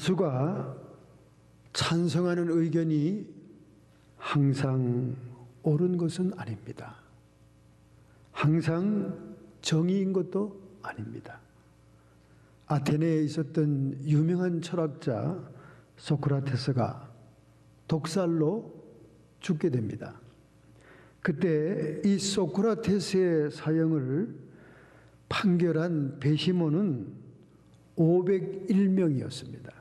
다수가 찬성하는 의견이 항상 옳은 것은 아닙니다. 항상 정의인 것도 아닙니다. 아테네에 있었던 유명한 철학자 소크라테스가 독살로 죽게 됩니다. 그때 이 소크라테스의 사형을 판결한 배심원은 501명이었습니다.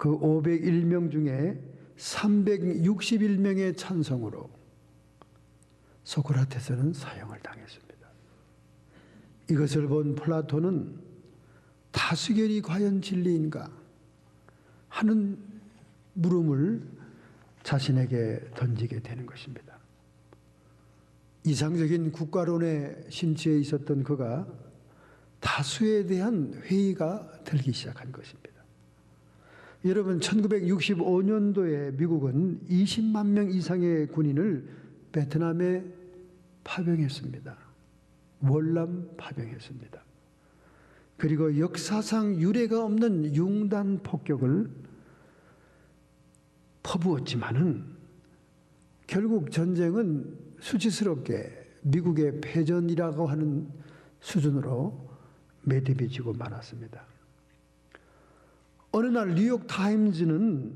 그 501명 중에 361명의 찬성으로 소크라테스는 사형을 당했습니다. 이것을 본 플라톤은 다수결이 과연 진리인가 하는 물음을 자신에게 던지게 되는 것입니다. 이상적인 국가론에 심취해 있었던 그가 다수에 대한 회의가 들기 시작한 것입니다. 여러분, 1965년도에 미국은 20만 명 이상의 군인을 베트남에 파병했습니다. 월남 파병했습니다. 그리고 역사상 유례가 없는 융단 폭격을 퍼부었지만은 결국 전쟁은 수치스럽게 미국의 패전이라고 하는 수준으로 매듭지고 말았습니다. 어느 날 뉴욕 타임즈는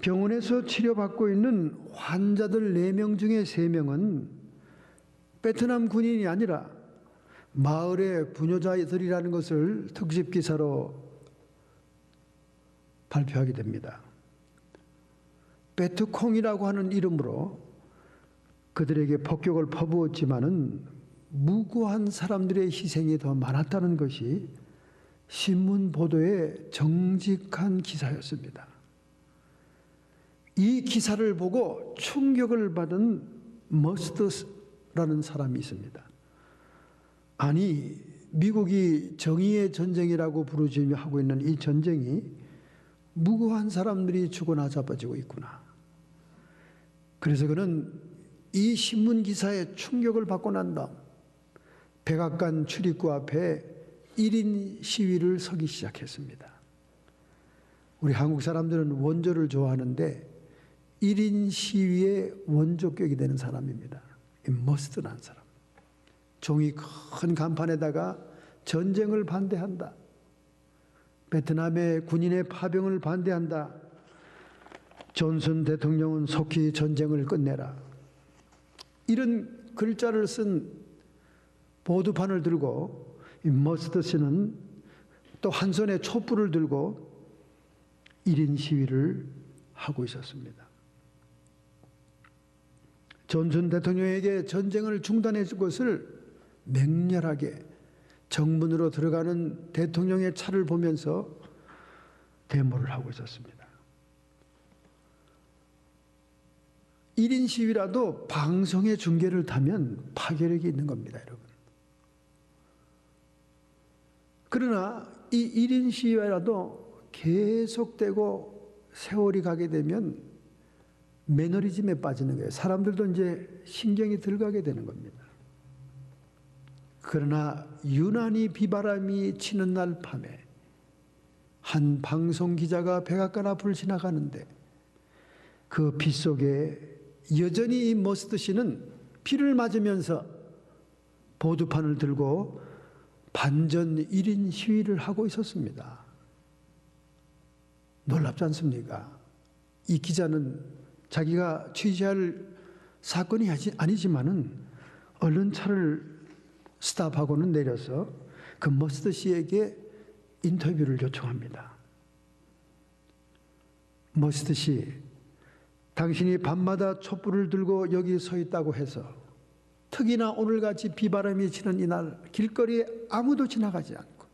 병원에서 치료받고 있는 환자들 4명 중에 3명은 베트남 군인이 아니라 마을의 부녀자들이라는 것을 특집 기사로 발표하게 됩니다. 베트콩이라고 하는 이름으로 그들에게 폭격을 퍼부었지만은 무고한 사람들의 희생이 더 많았다는 것이 신문 보도의 정직한 기사였습니다. 이 기사를 보고 충격을 받은 머스트라는 사람이 있습니다. 아니, 미국이 정의의 전쟁이라고 부르짖으며 하고 있는 이 전쟁이 무고한 사람들이 죽어나 잡아지고 있구나. 그래서 그는 이 신문 기사에 충격을 받고 난 다음 백악관 출입구 앞에 1인 시위를 서기 시작했습니다. 우리 한국 사람들은 원조를 좋아하는데 1인 시위의 원조격이 되는 사람입니다. 이 머스트라는 사람. 종이 큰 간판에다가 전쟁을 반대한다. 베트남의 군인의 파병을 반대한다. 존슨 대통령은 속히 전쟁을 끝내라. 이런 글자를 쓴 보드판을 들고 이 머스트 씨는 또 한 손에 촛불을 들고 1인 시위를 하고 있었습니다. 존슨 대통령에게 전쟁을 중단해 줄 것을 맹렬하게 정문으로 들어가는 대통령의 차를 보면서 데모를 하고 있었습니다. 1인 시위라도 방송의 중계를 타면 파괴력이 있는 겁니다, 여러분. 그러나 이 1인 시위라도 계속되고 세월이 가게 되면 매너리즘에 빠지는 거예요. 사람들도 이제 신경이 들어가게 되는 겁니다. 그러나 유난히 비바람이 치는 날 밤에 한 방송 기자가 백악관 앞을 지나가는데 그 비 속에 여전히 이 머스트 씨는 비를 맞으면서 보드판을 들고 반전 1인 시위를 하고 있었습니다. 놀랍지 않습니까? 이 기자는 자기가 취재할 사건이 아니지만은 얼른 차를 스탑하고는 내려서 그 머스트 씨에게 인터뷰를 요청합니다. 머스트 씨, 당신이 밤마다 촛불을 들고 여기 서 있다고 해서 특히나 오늘같이 비바람이 치는 이날 길거리에 아무도 지나가지 않고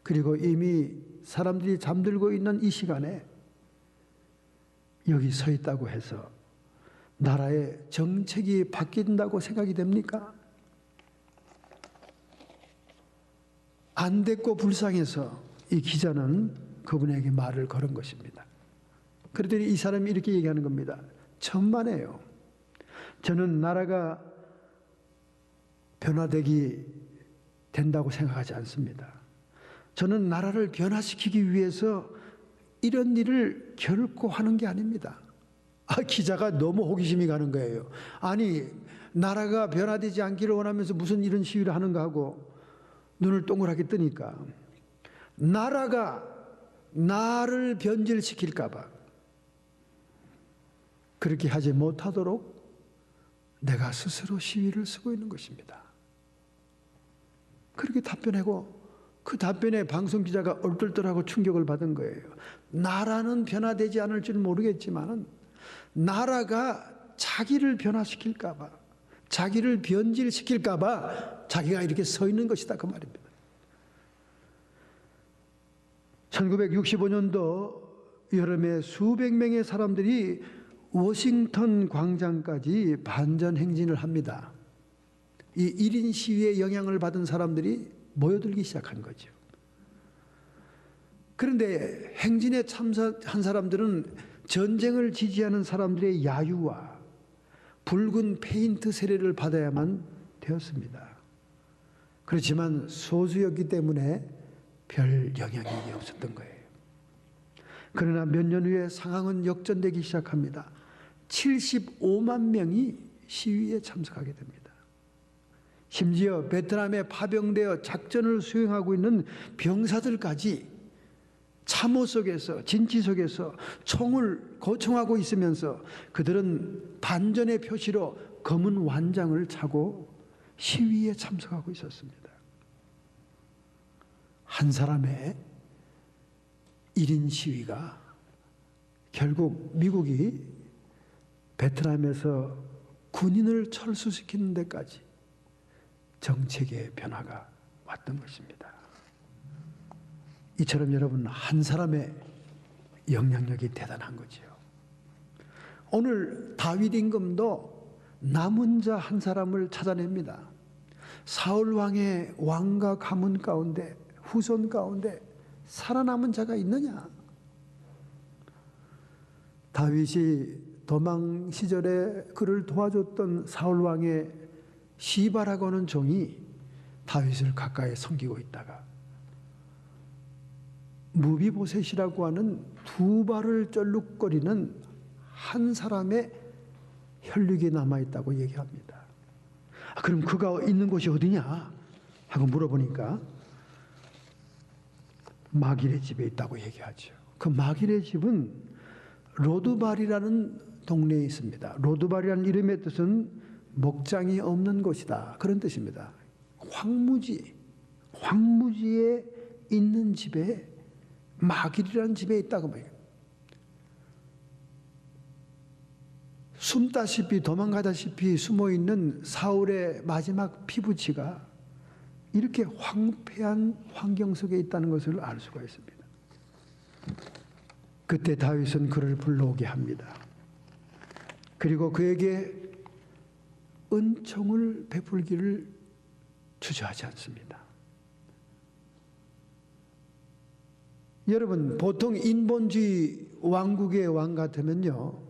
그리고 이미 사람들이 잠들고 있는 이 시간에 여기 서 있다고 해서 나라의 정책이 바뀐다고 생각이 됩니까? 안 됐고 불쌍해서 이 기자는 그분에게 말을 걸은 것입니다. 그랬더니 이 사람이 이렇게 얘기하는 겁니다. 천만에요. 저는 나라가 변화되기 된다고 생각하지 않습니다. 저는 나라를 변화시키기 위해서 이런 일을 결코 하는 게 아닙니다. 기자가 너무 호기심이 가는 거예요. 아니, 나라가 변화되지 않기를 원하면서 무슨 이런 시위를 하는가 하고 눈을 동그랗게 뜨니까 나라가 나를 변질시킬까 봐 그렇게 하지 못하도록 내가 스스로 시위를 쓰고 있는 것입니다. 그렇게 답변하고 그 답변에 방송기자가 얼떨떨하고 충격을 받은 거예요. 나라는 변화되지 않을 줄 모르겠지만 나라가 자기를 변화시킬까 봐, 자기를 변질시킬까 봐 자기가 이렇게 서 있는 것이다, 그 말입니다. 1965년도 여름에 수백 명의 사람들이 워싱턴 광장까지 반전 행진을 합니다. 이 1인 시위에 영향을 받은 사람들이 모여들기 시작한 거죠. 그런데 행진에 참석한 사람들은 전쟁을 지지하는 사람들의 야유와 붉은 페인트 세례를 받아야만 되었습니다. 그렇지만 소수였기 때문에 별 영향이 없었던 거예요. 그러나 몇 년 후에 상황은 역전되기 시작합니다. 75만 명이 시위에 참석하게 됩니다. 심지어 베트남에 파병되어 작전을 수행하고 있는 병사들까지 참호 속에서, 진치 속에서 총을 고총하고 있으면서 그들은 반전의 표시로 검은 완장을 차고 시위에 참석하고 있었습니다. 한 사람의 1인 시위가 결국 미국이 베트남에서 군인을 철수시키는 데까지 정책의 변화가 왔던 것입니다. 이처럼 여러분, 한 사람의 영향력이 대단한 거지요. 오늘 다윗 임금도 남은 자 한 사람을 찾아냅니다. 사울 왕의 왕과 가문 가운데, 후손 가운데 살아남은 자가 있느냐? 다윗이 도망 시절에 그를 도와줬던 사울 왕의 시바라고 하는 종이 다윗을 가까이 섬기고 있다가 무비보셋이라고 하는 두 발을 쩔룩거리는 한 사람의 혈육이 남아있다고 얘기합니다. 그럼 그가 있는 곳이 어디냐 하고 물어보니까 마길의 집에 있다고 얘기하죠. 그 마길의 집은 로드발이라는 동네에 있습니다. 로드발이라는 이름의 뜻은 목장이 없는 곳이다, 그런 뜻입니다. 황무지에 있는 집에, 마길이라는 집에 있다고 말해요. 숨다시피 도망가다시피 숨어있는 사울의 마지막 피부치가 이렇게 황폐한 환경 속에 있다는 것을 알 수가 있습니다. 그때 다윗은 그를 불러오게 합니다. 그리고 그에게 은총을 베풀기를 주저하지 않습니다. 여러분, 보통 인본주의 왕국의 왕 같으면요,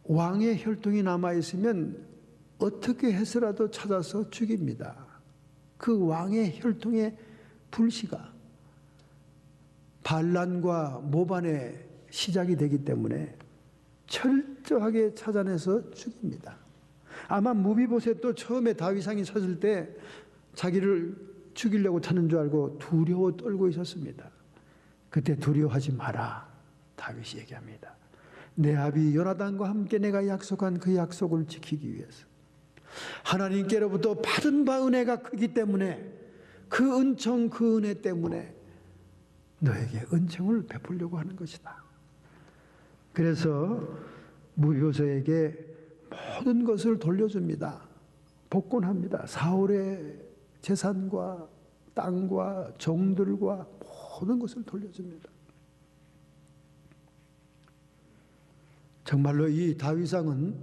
왕의 혈통이 남아있으면 어떻게 해서라도 찾아서 죽입니다. 그 왕의 혈통의 불씨가 반란과 모반의 시작이 되기 때문에 철저하게 찾아내서 죽입니다. 아마 무비보셋도 처음에 다윗왕이 섰을 때 자기를 죽이려고 찾는 줄 알고 두려워 떨고 있었습니다. 그때 두려워하지 마라, 다윗이 얘기합니다. 내 아비 요나단과 함께 내가 약속한 그 약속을 지키기 위해서, 하나님께로부터 받은 바 은혜가 크기 때문에, 그 은총, 그 은혜 때문에 너에게 은총을 베풀려고 하는 것이다. 그래서 무비보셋에게 모든 것을 돌려줍니다. 복권합니다. 사울의 재산과 땅과 종들과 모든 것을 돌려줍니다. 정말로 이 다윗왕은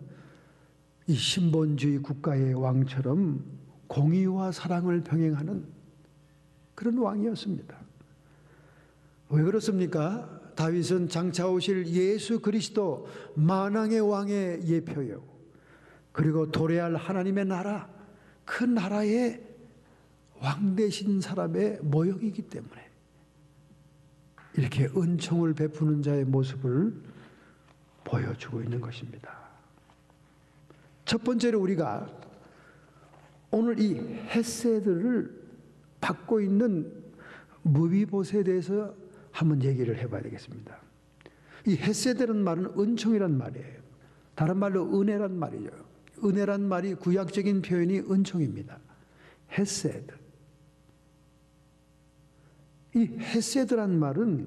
이 신본주의 국가의 왕처럼 공의와 사랑을 병행하는 그런 왕이었습니다. 왜 그렇습니까? 다윗은 장차 오실 예수 그리스도 만왕의 왕의 예표요, 그리고 도래할 하나님의 나라, 그 나라의 왕 되신 사람의 모형이기 때문에 이렇게 은총을 베푸는 자의 모습을 보여주고 있는 것입니다. 첫 번째로 우리가 오늘 이 헤세드를 받고 있는 무비보셋에 대해서 한번 얘기를 해봐야 되겠습니다. 이 헤세드라는 말은 은총이란 말이에요. 다른 말로 은혜란 말이죠. 은혜란 말이 구약적인 표현이 은총입니다. 헤세드. 이 헤세드란 말은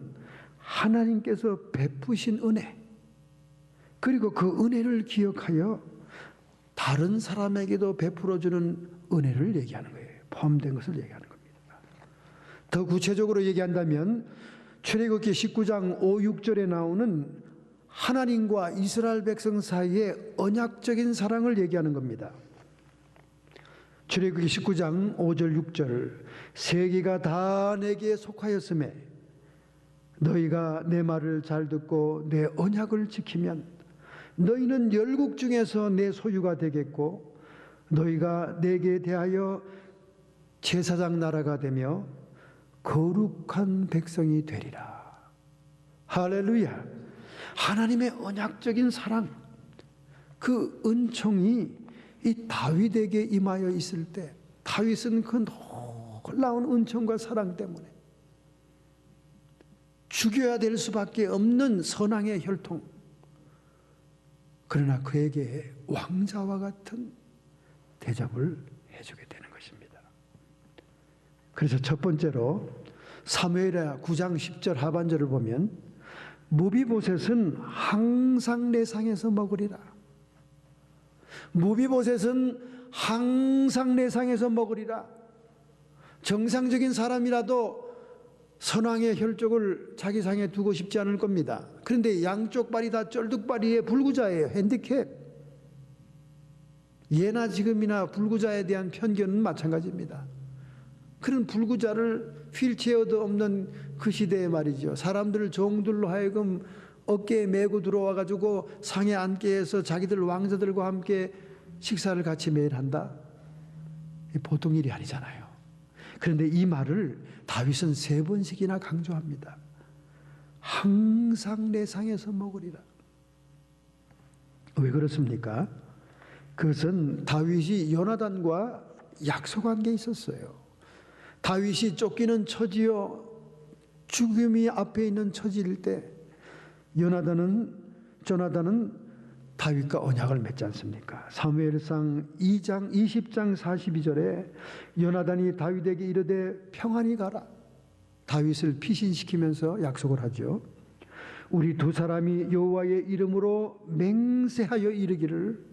하나님께서 베푸신 은혜, 그리고 그 은혜를 기억하여 다른 사람에게도 베풀어주는 은혜를 얘기하는 거예요. 포함된 것을 얘기하는 겁니다. 더 구체적으로 얘기한다면 출애굽기 19장 5, 6절에 나오는 하나님과 이스라엘 백성 사이의 언약적인 사랑을 얘기하는 겁니다. 출애굽기 19장 5절 6절 세계가 다 내게 속하였음에 너희가 내 말을 잘 듣고 내 언약을 지키면 너희는 열국 중에서 내 소유가 되겠고 너희가 내게 대하여 제사장 나라가 되며 거룩한 백성이 되리라. 할렐루야. 하나님의 언약적인 사랑, 그 은총이 이 다윗에게 임하여 있을 때 다윗은 그 놀라운 은총과 사랑 때문에 죽여야 될 수밖에 없는 선왕의 혈통, 그러나 그에게 왕자와 같은 대접을 해주게 되는 것입니다. 그래서 첫 번째로 사무엘하 9장 10절 하반절을 보면 무비보셋은 항상 내 상에서 먹으리라. 무비보셋은 항상 내 상에서 먹으리라. 정상적인 사람이라도 선왕의 혈족을 자기 상에 두고 싶지 않을 겁니다. 그런데 양쪽 발이 다 쩔뚝발이의 불구자예요. 핸디캡. 예나 지금이나 불구자에 대한 편견은 마찬가지입니다. 그런 불구자를 휠체어도 없는 그 시대에 말이죠. 사람들을 종들로 하여금 어깨에 메고 들어와 가지고 상에 앉게 해서 자기들 왕자들과 함께 식사를 같이 매일 한다. 보통 일이 아니잖아요. 그런데 이 말을 다윗은 3번씩이나 강조합니다. 항상 내 상에서 먹으리라. 왜 그렇습니까? 그것은 다윗이 요나단과 약속한 게 있었어요. 다윗이 쫓기는 처지요 죽음이 앞에 있는 처지일 때 조나단은 다윗과 언약을 맺지 않습니까? 사무엘상 2장 20장 42절에 요나단이 다윗에게 이르되 평안히 가라. 다윗을 피신시키면서 약속을 하죠. 우리 두 사람이 여호와의 이름으로 맹세하여 이르기를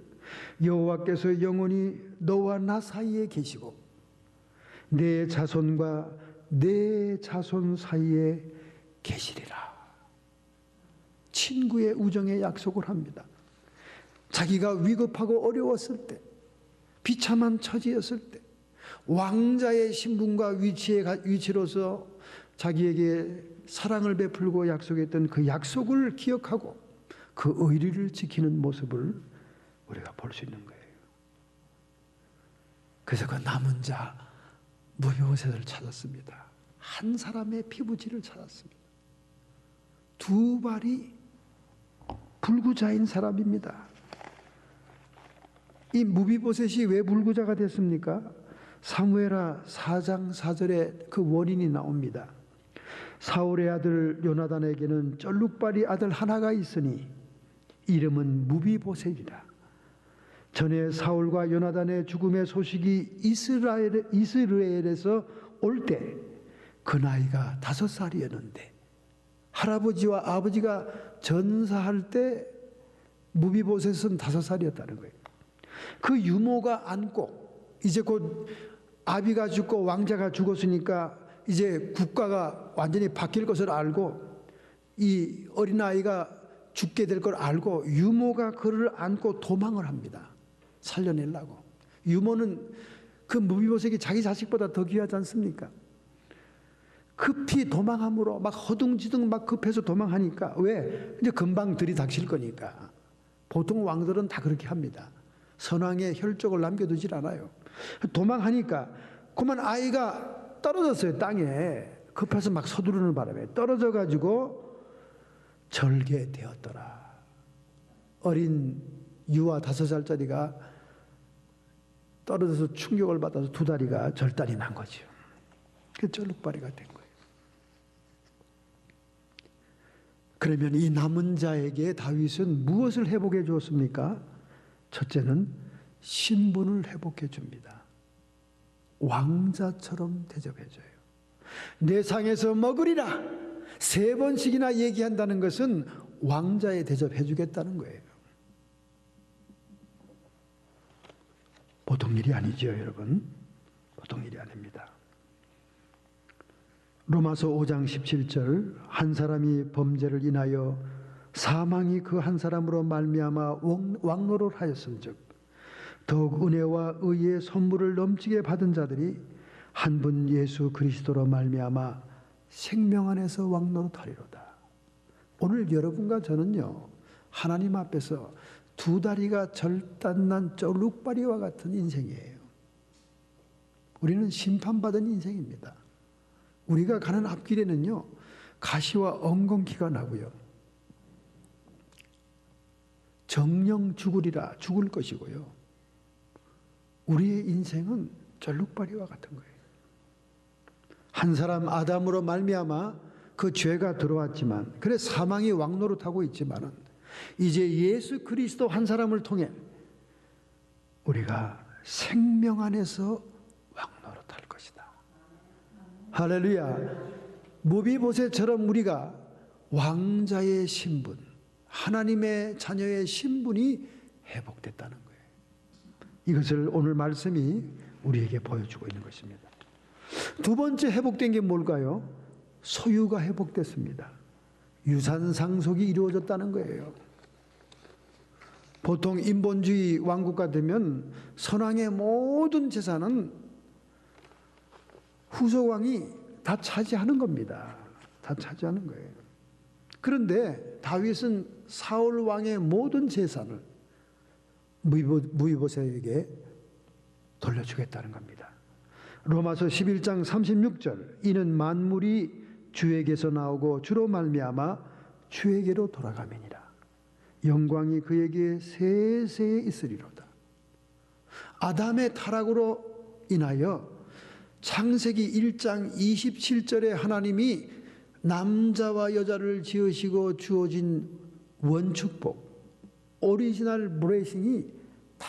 여호와께서 영원히 너와 나 사이에 계시고 내 자손과 내 자손 사이에 계시리라. 친구의 우정의 약속을 합니다. 자기가 위급하고 어려웠을 때, 비참한 처지였을 때 왕자의 신분과 위치로서 자기에게 사랑을 베풀고 약속했던 그 약속을 기억하고 그 의리를 지키는 모습을 우리가 볼 수 있는 거예요. 그래서 그 남은 자 무비보셋을 찾았습니다. 한 사람의 피부질을 찾았습니다. 두 발이 불구자인 사람입니다. 이 무비보셋이 왜 불구자가 됐습니까? 사무엘하 4장 4절에 그 원인이 나옵니다. 사울의 아들 요나단에게는 쩔룩발이 아들 하나가 있으니 이름은 무비보셋이라. 전에 사울과 요나단의 죽음의 소식이 이스라엘에서 올 때 그 나이가 5살이었는데 할아버지와 아버지가 전사할 때 무비보셋은 5살이었다는 거예요. 그 유모가 안고 이제 곧 아비가 죽고 왕자가 죽었으니까 이제 국가가 완전히 바뀔 것을 알고 이 어린아이가 죽게 될 걸 알고 유모가 그를 안고 도망을 합니다. 살려내려고. 유모는 그 무비보셋이 자기 자식보다 더 귀하지 않습니까? 급히 도망함으로 막 허둥지둥 막 급해서 도망하니까 왜? 이제 금방 들이닥칠 거니까. 보통 왕들은 다 그렇게 합니다. 선왕의 혈족을 남겨두질 않아요. 도망하니까 그만 아이가 떨어졌어요. 땅에. 급해서 막 서두르는 바람에 떨어져 가지고 절개되었더라. 어린 유아 5살짜리가 떨어져서 충격을 받아서 2다리가 절단이 난 거죠. 그 쩔룩바리가 된 거예요. 그러면 이 남은 자에게 다윗은 무엇을 회복해 주었습니까? 첫째는 신분을 회복해 줍니다. 왕자처럼 대접해 줘요. 내 상에서 먹으리라 3번씩이나 얘기한다는 것은 왕자의 대접해 주겠다는 거예요. 보통 일이 아니죠, 여러분. 보통 일이 아닙니다. 로마서 5장 17절 한 사람이 범죄를 인하여 사망이 그 한 사람으로 말미암아 왕노를 하였은즉 더욱 은혜와 의의 선물을 넘치게 받은 자들이 한 분 예수 그리스도로 말미암아 생명 안에서 왕노릇하리로다. 오늘 여러분과 저는요, 하나님 앞에서 2다리가 절단난 쫄룩바리와 같은 인생이에요. 우리는 심판받은 인생입니다. 우리가 가는 앞길에는요, 가시와 엉겅퀴가 나고요, 정령 죽으리라 죽을 것이고요, 우리의 인생은 쫄룩바리와 같은 거예요. 한 사람 아담으로 말미암아 그 죄가 들어왔지만, 그래 사망이 왕노릇하고 있지만은 이제 예수 그리스도 한 사람을 통해 우리가 생명 안에서 왕노릇할 것이다. 할렐루야. 무비보셋처럼 우리가 왕자의 신분, 하나님의 자녀의 신분이 회복됐다는 거예요. 이것을 오늘 말씀이 우리에게 보여주고 있는 것입니다. 2번째 회복된 게 뭘까요? 소유가 회복됐습니다. 유산 상속이 이루어졌다는 거예요. 보통 인본주의 왕국가 되면 선왕의 모든 재산은 후속왕이 다 차지하는 겁니다. 다 차지하는 거예요. 그런데 다윗은 사울 왕의 모든 재산을 무비보셋에게 돌려주겠다는 겁니다. 로마서 11장 36절 이는 만물이 주에게서 나오고 주로 말미암아 주에게로 돌아가매니라. 영광이 그에게 세세에 있으리로다. 아담의 타락으로 인하여 창세기 1장 27절에 하나님이 남자와 여자를 지으시고 주어진 원축복, 오리지널 브레이싱이 다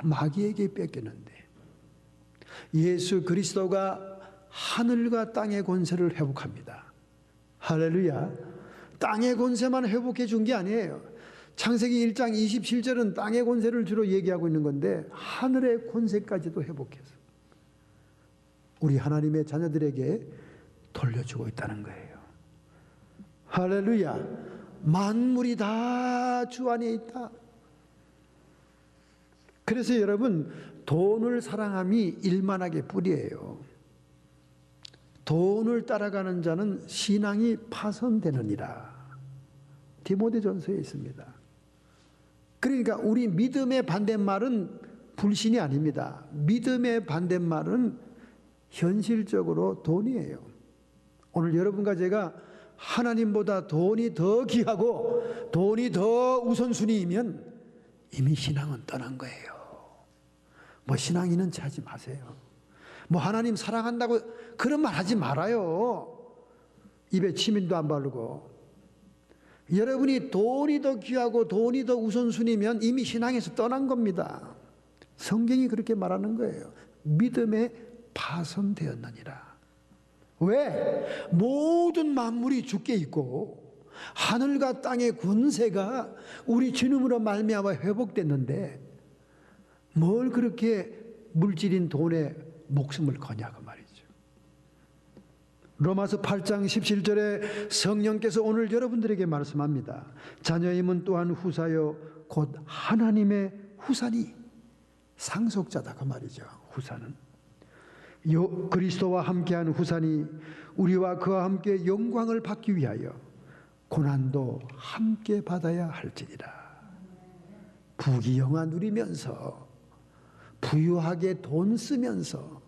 마귀에게 뺏겼는데 예수 그리스도가 하늘과 땅의 권세를 회복합니다. 할렐루야. 땅의 권세만 회복해 준 게 아니에요. 창세기 1장 27절은 땅의 권세를 주로 얘기하고 있는 건데 하늘의 권세까지도 회복해서 우리 하나님의 자녀들에게 돌려주고 있다는 거예요. 할렐루야. 만물이 다 주 안에 있다. 그래서 여러분, 돈을 사랑함이 일만하게 뿌리예요. 돈을 따라가는 자는 신앙이 파손되느니라. 디모데전서에 있습니다. 그러니까 우리 믿음의 반대말은 불신이 아닙니다. 믿음의 반대말은 현실적으로 돈이에요. 오늘 여러분과 제가 하나님보다 돈이 더 귀하고 돈이 더 우선순위이면 이미 신앙은 떠난 거예요. 뭐 신앙 있는 체 하지 마세요. 뭐 하나님 사랑한다고 그런 말 하지 말아요. 입에 침인도 안 바르고. 여러분이 돈이 더 귀하고 돈이 더 우선순위면 이미 신앙에서 떠난 겁니다. 성경이 그렇게 말하는 거예요. 믿음에 파손되었느니라. 왜? 모든 만물이 주께 있고 하늘과 땅의 권세가 우리 주님으로 말미암아 회복됐는데 뭘 그렇게 물질인 돈에 목숨을 거냐고 말이죠. 로마서 8장 17절에 성령께서 오늘 여러분들에게 말씀합니다. 자녀임은 또한 후사요 곧 하나님의 후사니 상속자다 그 말이죠. 후사는 그리스도와 함께한 후사니 우리와 그와 함께 영광을 받기 위하여 고난도 함께 받아야 할지니라. 부귀영화 누리면서 부유하게 돈 쓰면서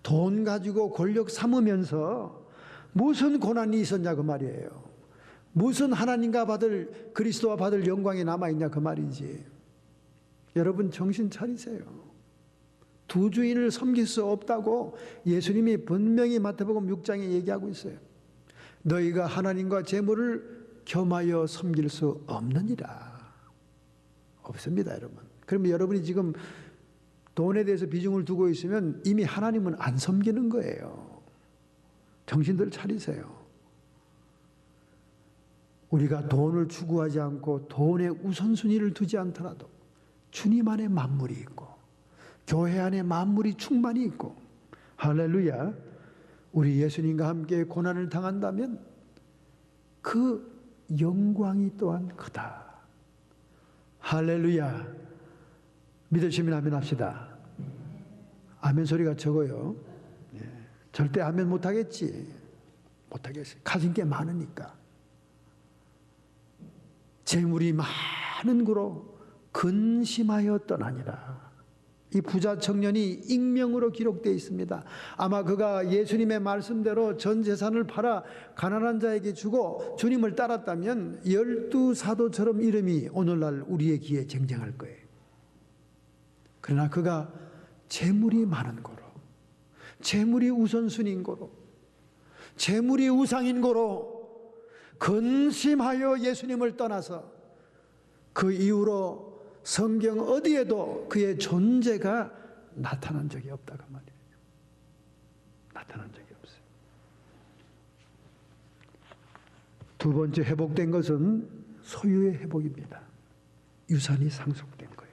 돈 가지고 권력 삼으면서 무슨 고난이 있었냐 그 말이에요. 무슨 하나님과 받을 그리스도와 받을 영광이 남아있냐 그 말이지. 여러분 정신 차리세요. 두 주인을 섬길 수 없다고 예수님이 분명히 마태복음 6장에 얘기하고 있어요. 너희가 하나님과 재물을 겸하여 섬길 수 없느니라. 없습니다, 여러분. 그러면 여러분이 지금 돈에 대해서 비중을 두고 있으면 이미 하나님은 안 섬기는 거예요. 정신들 차리세요. 우리가 돈을 추구하지 않고 돈에 우선순위를 두지 않더라도 주님 안에 만물이 있고 교회 안에 만물이 충만히 있고, 할렐루야, 우리 예수님과 함께 고난을 당한다면 그 영광이 또한 크다. 할렐루야. 믿으시면 아멘 합시다. 아멘 소리가 적어요. 절대 아멘 못하겠지. 못하겠어요. 가진 게 많으니까. 재물이 많은 고로 근심하여 떠나니라. 이 부자 청년이 익명으로 기록되어 있습니다. 아마 그가 예수님의 말씀대로 전 재산을 팔아 가난한 자에게 주고 주님을 따랐다면 12사도처럼 이름이 오늘날 우리의 귀에 쟁쟁할 거예요. 그러나 그가 재물이 많은 고로, 재물이 우선순위인 고로, 재물이 우상인 고로 근심하여 예수님을 떠나서 그 이후로 성경 어디에도 그의 존재가 나타난 적이 없다고 말이에요. 나타난 적이 없어요. 두 번째 회복된 것은 소유의 회복입니다. 유산이 상속된 거예요.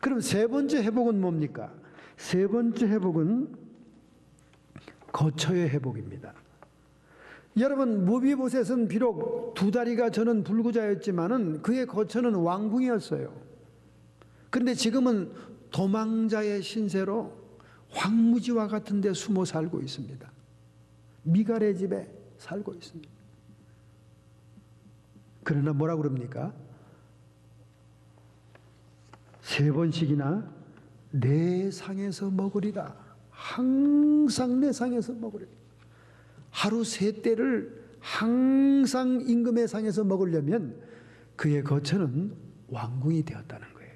그럼 세 번째 회복은 뭡니까? 세 번째 회복은 거처의 회복입니다. 여러분, 무비보셋은 비록 두 다리가 저는 불구자였지만은 그의 거처는 왕궁이었어요. 그런데 지금은 도망자의 신세로 황무지와 같은 데 숨어 살고 있습니다. 미갈의 집에 살고 있습니다. 그러나 뭐라 그럽니까? 세 번씩이나 내 상에서 먹으리라. 항상 내 상에서 먹으리라. 하루 세 때를 항상 임금의 상에서 먹으려면 그의 거처는 왕궁이 되었다는 거예요.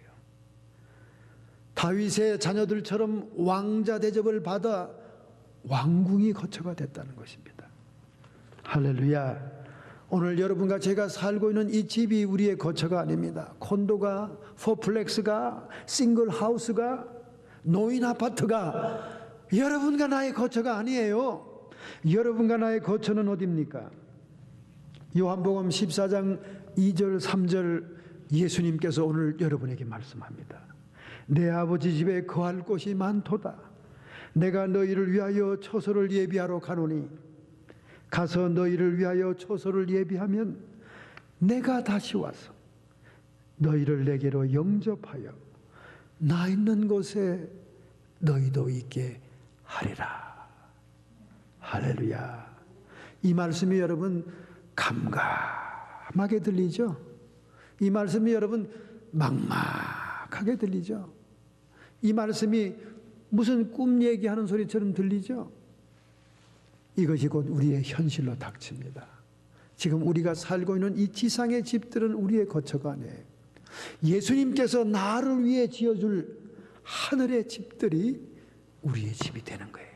다윗의 자녀들처럼 왕자 대접을 받아 왕궁이 거처가 됐다는 것입니다. 할렐루야. 오늘 여러분과 제가 살고 있는 이 집이 우리의 거처가 아닙니다. 콘도가, 포플렉스가, 싱글 하우스가, 노인 아파트가 여러분과 나의 거처가 아니에요. 여러분과 나의 거처는 어디입니까? 요한복음 14장 2절 3절 예수님께서 오늘 여러분에게 말씀합니다. 내 아버지 집에 거할 곳이 많도다. 내가 너희를 위하여 처소를 예비하러 가노니 가서 너희를 위하여 처소를 예비하면 내가 다시 와서 너희를 내게로 영접하여 나 있는 곳에 너희도 있게 하리라. 할렐루야. 이 말씀이 여러분 감감하게 들리죠? 이 말씀이 여러분 막막하게 들리죠? 이 말씀이 무슨 꿈 얘기하는 소리처럼 들리죠? 이것이 곧 우리의 현실로 닥칩니다. 지금 우리가 살고 있는 이 지상의 집들은 우리의 거처가 아니에요. 예수님께서 나를 위해 지어줄 하늘의 집들이 우리의 집이 되는 거예요.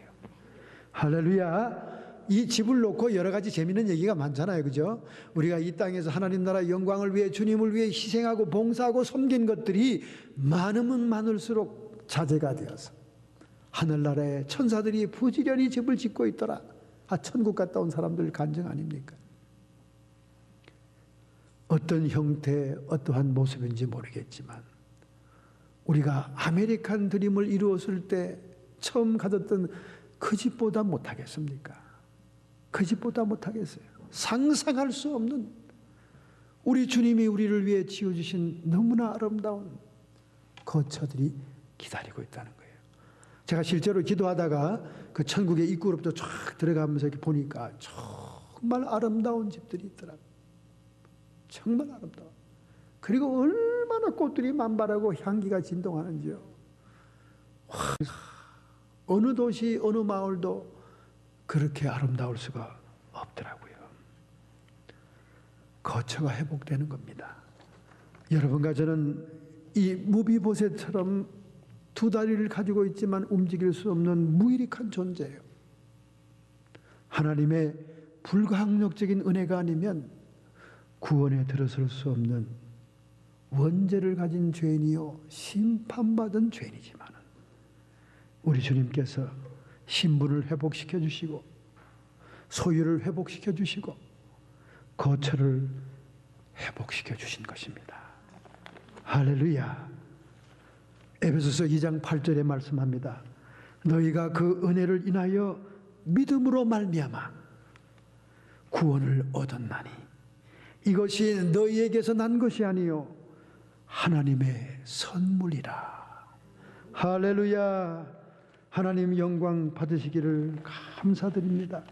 할렐루야. 이 집을 놓고 여러 가지 재미있는 얘기가 많잖아요. 그죠? 우리가 이 땅에서 하나님 나라 영광을 위해 주님을 위해 희생하고 봉사하고 섬긴 것들이 많으면 많을수록 자제가 되어서 하늘나라에 천사들이 부지런히 집을 짓고 있더라. 천국 갔다 온 사람들 간증 아닙니까? 어떤 형태, 어떠한 모습인지 모르겠지만 우리가 아메리칸 드림을 이루었을 때 처음 가졌던 그 집보다 못하겠습니까? 그 집보다 못하겠어요. 상상할 수 없는 우리 주님이 우리를 위해 지어주신 너무나 아름다운 거처들이 기다리고 있다는 거예요. 제가 실제로 기도하다가 그 천국의 입구로부터 쫙 들어가면서 이렇게 보니까 정말 아름다운 집들이 있더라고요. 정말 아름다워. 그리고 얼마나 꽃들이 만발하고 향기가 진동하는지요. 어느 도시, 어느 마을도 그렇게 아름다울 수가 없더라고요. 거처가 회복되는 겁니다. 여러분과 저는 이 무비보셋처럼 두 다리를 가지고 있지만 움직일 수 없는 무일익한 존재예요. 하나님의 불가항력적인 은혜가 아니면 구원에 들어설 수 없는 원죄를 가진 죄인이요 심판받은 죄인이지만 우리 주님께서 신분을 회복시켜 주시고 소유를 회복시켜 주시고 거처를 회복시켜 주신 것입니다. 할렐루야. 에베소서 2장 8절에 말씀합니다. 너희가 그 은혜를 인하여 믿음으로 말미암아 구원을 얻었나니 이것이 너희에게서 난 것이 아니요 하나님의 선물이라. 할렐루야. 하나님 영광 받으시기를 감사드립니다.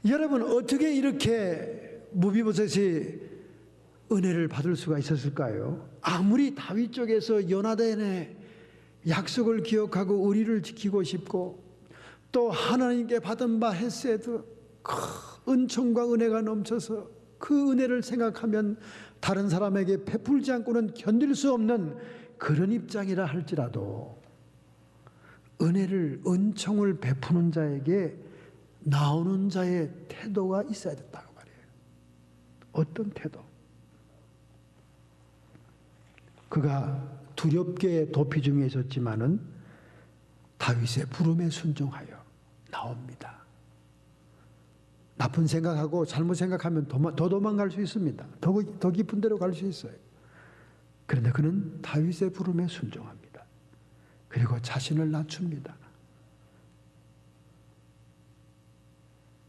여러분, 어떻게 이렇게 무비보셋이 은혜를 받을 수가 있었을까요? 아무리 다윗 쪽에서 요나단의 약속을 기억하고 의리를 지키고 싶고 또 하나님께 받은 바 헤세드 은총과 은혜가 넘쳐서 그 은혜를 생각하면 다른 사람에게 베풀지 않고는 견딜 수 없는 그런 입장이라 할지라도 은총을 베푸는 자에게 나오는 자의 태도가 있어야 됐다고 말해요. 어떤 태도? 그가 두렵게 도피 중에 있었지만은 다윗의 부름에 순종하여 나옵니다. 나쁜 생각하고 잘못 생각하면 더 도망갈 수 있습니다. 더 깊은 데로 갈 수 있어요. 그런데 그는 다윗의 부름에 순종합니다. 그리고 자신을 낮춥니다.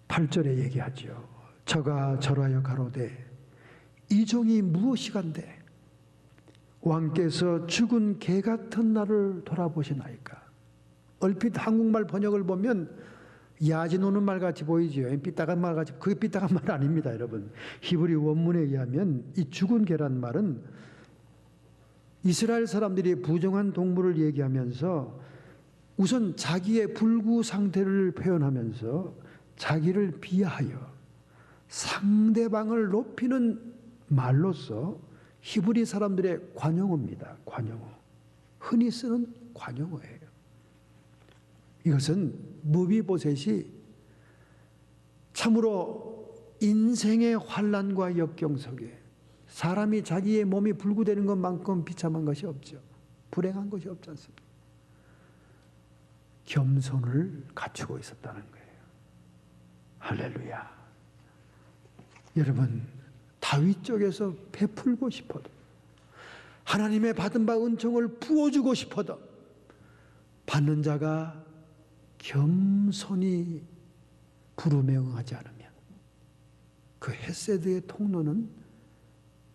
8절에 얘기하죠. 저가 절하여 가로되 이 종이 무엇이간데 왕께서 죽은 개 같은 나를 돌아보시나이까. 얼핏 한국말 번역을 보면 야지 노는 말 같이 보이지요. 삐딱한 말 같이. 그게 삐딱한 말 아닙니다, 여러분. 히브리 원문에 의하면 이 죽은 개란 말은 이스라엘 사람들이 부정한 동물을 얘기하면서 우선 자기의 불구 상태를 표현하면서 자기를 비하하여 상대방을 높이는 말로서 히브리 사람들의 관용어입니다. 관용어. 흔히 쓰는 관용어예요. 이것은 무비보셋이 참으로 인생의 환난과 역경 속에 사람이 자기의 몸이 불구되는 것만큼 비참한 것이 없죠. 불행한 것이 없지 않습니까? 겸손을 갖추고 있었다는 거예요. 할렐루야. 여러분, 다윗 쪽에서 베풀고 싶어도 하나님의 받은 바 은총을 부어주고 싶어도 받는 자가 겸손히 부름에 응하지 않으면 그 헤세드의 통로는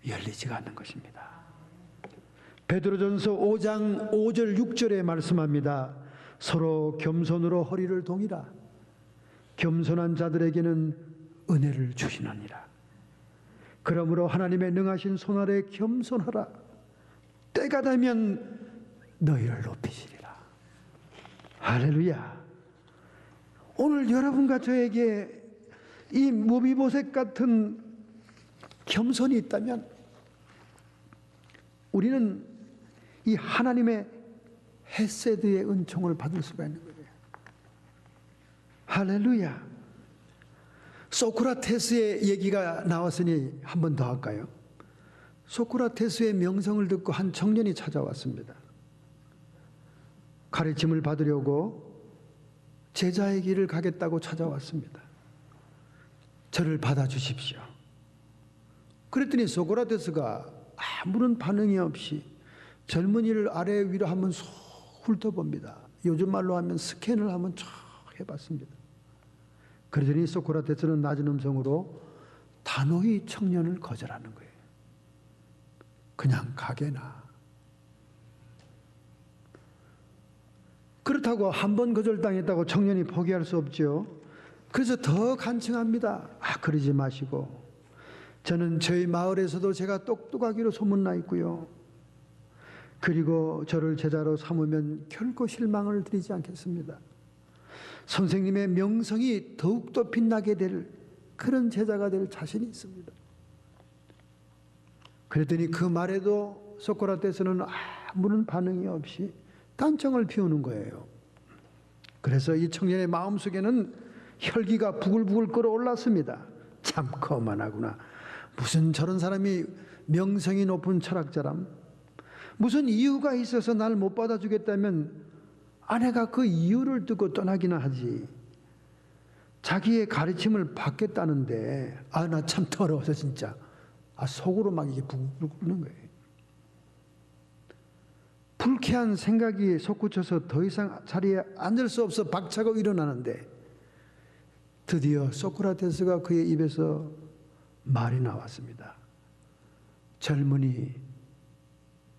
열리지가 않는 것입니다. 베드로전서 5장 5절 6절에 말씀합니다. 서로 겸손으로 허리를 동이라. 겸손한 자들에게는 은혜를 주시느니라. 그러므로 하나님의 능하신 손 아래 겸손하라. 때가 되면 너희를 높이시리라. 할렐루야. 오늘 여러분과 저에게 이 무비보셋 같은 겸손이 있다면 우리는 이 하나님의 헤세드의 은총을 받을 수가 있는 거예요. 할렐루야. 소크라테스의 얘기가 나왔으니 한 번 더 할까요? 소크라테스의 명성을 듣고 한 청년이 찾아왔습니다. 가르침을 받으려고 제자의 길을 가겠다고 찾아왔습니다. 저를 받아주십시오. 그랬더니 소크라테스가 아무런 반응이 없이 젊은이를 아래 위로 한번 쏙 훑어봅니다. 요즘 말로 하면 스캔을 한번 쫙 해봤습니다. 그러더니 소크라테스는 낮은 음성으로 단호히 청년을 거절하는 거예요. 그냥 가게나. 그렇다고 한 번 거절당했다고 청년이 포기할 수 없죠. 그래서 더 간청합니다. 그러지 마시고 저는 저희 마을에서도 제가 똑똑하기로 소문나 있고요. 그리고 저를 제자로 삼으면 결코 실망을 드리지 않겠습니다. 선생님의 명성이 더욱더 빛나게 될 그런 제자가 될 자신이 있습니다. 그랬더니 그 말에도 소크라테스는 아무런 반응이 없이 단청을 피우는 거예요. 그래서 이 청년의 마음속에는 혈기가 부글부글 끓어올랐습니다. 참 거만하구나. 무슨 저런 사람이 명성이 높은 철학자람, 무슨 이유가 있어서 날 못 받아주겠다면 아내가 그 이유를 듣고 떠나기나 하지. 자기의 가르침을 받겠다는데 나 참 더러워서 진짜 속으로 막 이게 부글부글 끓는 거예요. 불쾌한 생각이 솟구쳐서 더 이상 자리에 앉을 수 없어 박차고 일어나는데 드디어 소크라테스가 그의 입에서 말이 나왔습니다. 젊은이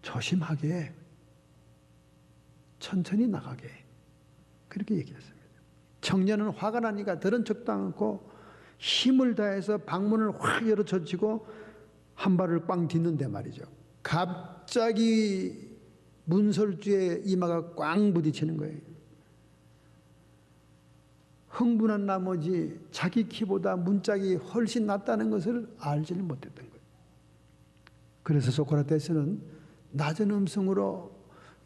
조심하게, 천천히 나가게, 그렇게 얘기했습니다. 청년은 화가 나니까 들은 척도 않고 힘을 다해서 방문을 확 열어 젖히고 한 발을 빵 딛는데 말이죠. 갑자기 문설주에 이마가 꽝 부딪히는 거예요. 흥분한 나머지 자기 키보다 문짝이 훨씬 낫다는 것을 알지를 못했던 거예요. 그래서 소크라테스는 낮은 음성으로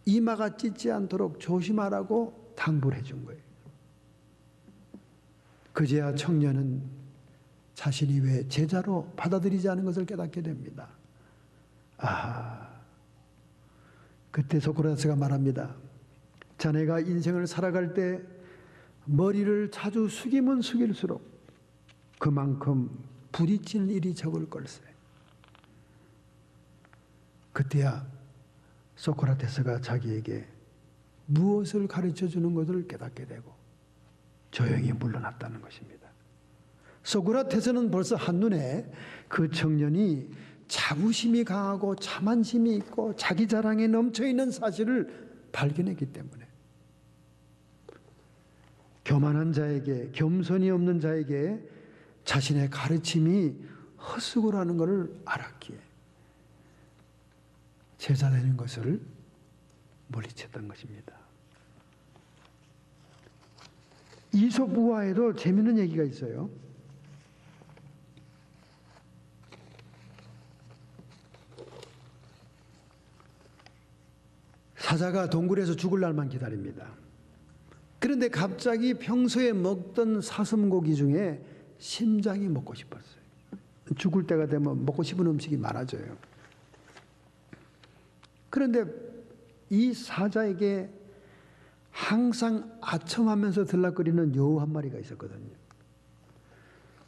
이마가 찢지 않도록 조심하라고 당부를 해준 거예요. 그제야 청년은 자신이 왜 제자로 받아들이지 않은 것을 깨닫게 됩니다. 그때 소크라테스가 말합니다. 자네가 인생을 살아갈 때 머리를 자주 숙이면 숙일수록 그만큼 부딪히는 일이 적을 걸세. 그때야 소크라테스가 자기에게 무엇을 가르쳐 주는 것을 깨닫게 되고 조용히 물러났다는 것입니다. 소크라테스는 벌써 한눈에 그 청년이 자부심이 강하고 자만심이 있고 자기 자랑에 넘쳐있는 사실을 발견했기 때문에 교만한 자에게, 겸손이 없는 자에게 자신의 가르침이 헛수고라는 것을 알았기에 제자 되는 것을 물리쳤던 것입니다. 이솝 우화에도 재미있는 얘기가 있어요. 사자가 동굴에서 죽을 날만 기다립니다. 그런데 갑자기 평소에 먹던 사슴고기 중에 심장이 먹고 싶었어요. 죽을 때가 되면 먹고 싶은 음식이 많아져요. 그런데 이 사자에게 항상 아첨하면서 들락거리는 여우 한 마리가 있었거든요.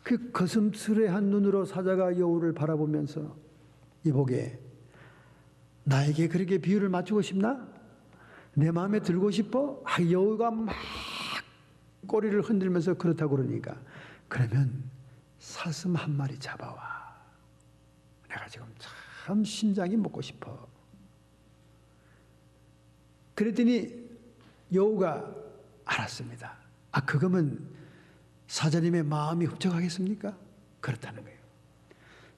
그 거슴스레한 눈으로 사자가 여우를 바라보면서 이보게, 나에게 그렇게 비유를 맞추고 싶나? 내 마음에 들고 싶어? 여우가 막 꼬리를 흔들면서 그렇다고 그러니까, 그러면 사슴 한 마리 잡아와. 내가 지금 참 심장이 먹고 싶어. 그랬더니 여우가 알았습니다. 그거면 사자님의 마음이 흡족하겠습니까? 그렇다는 거예요.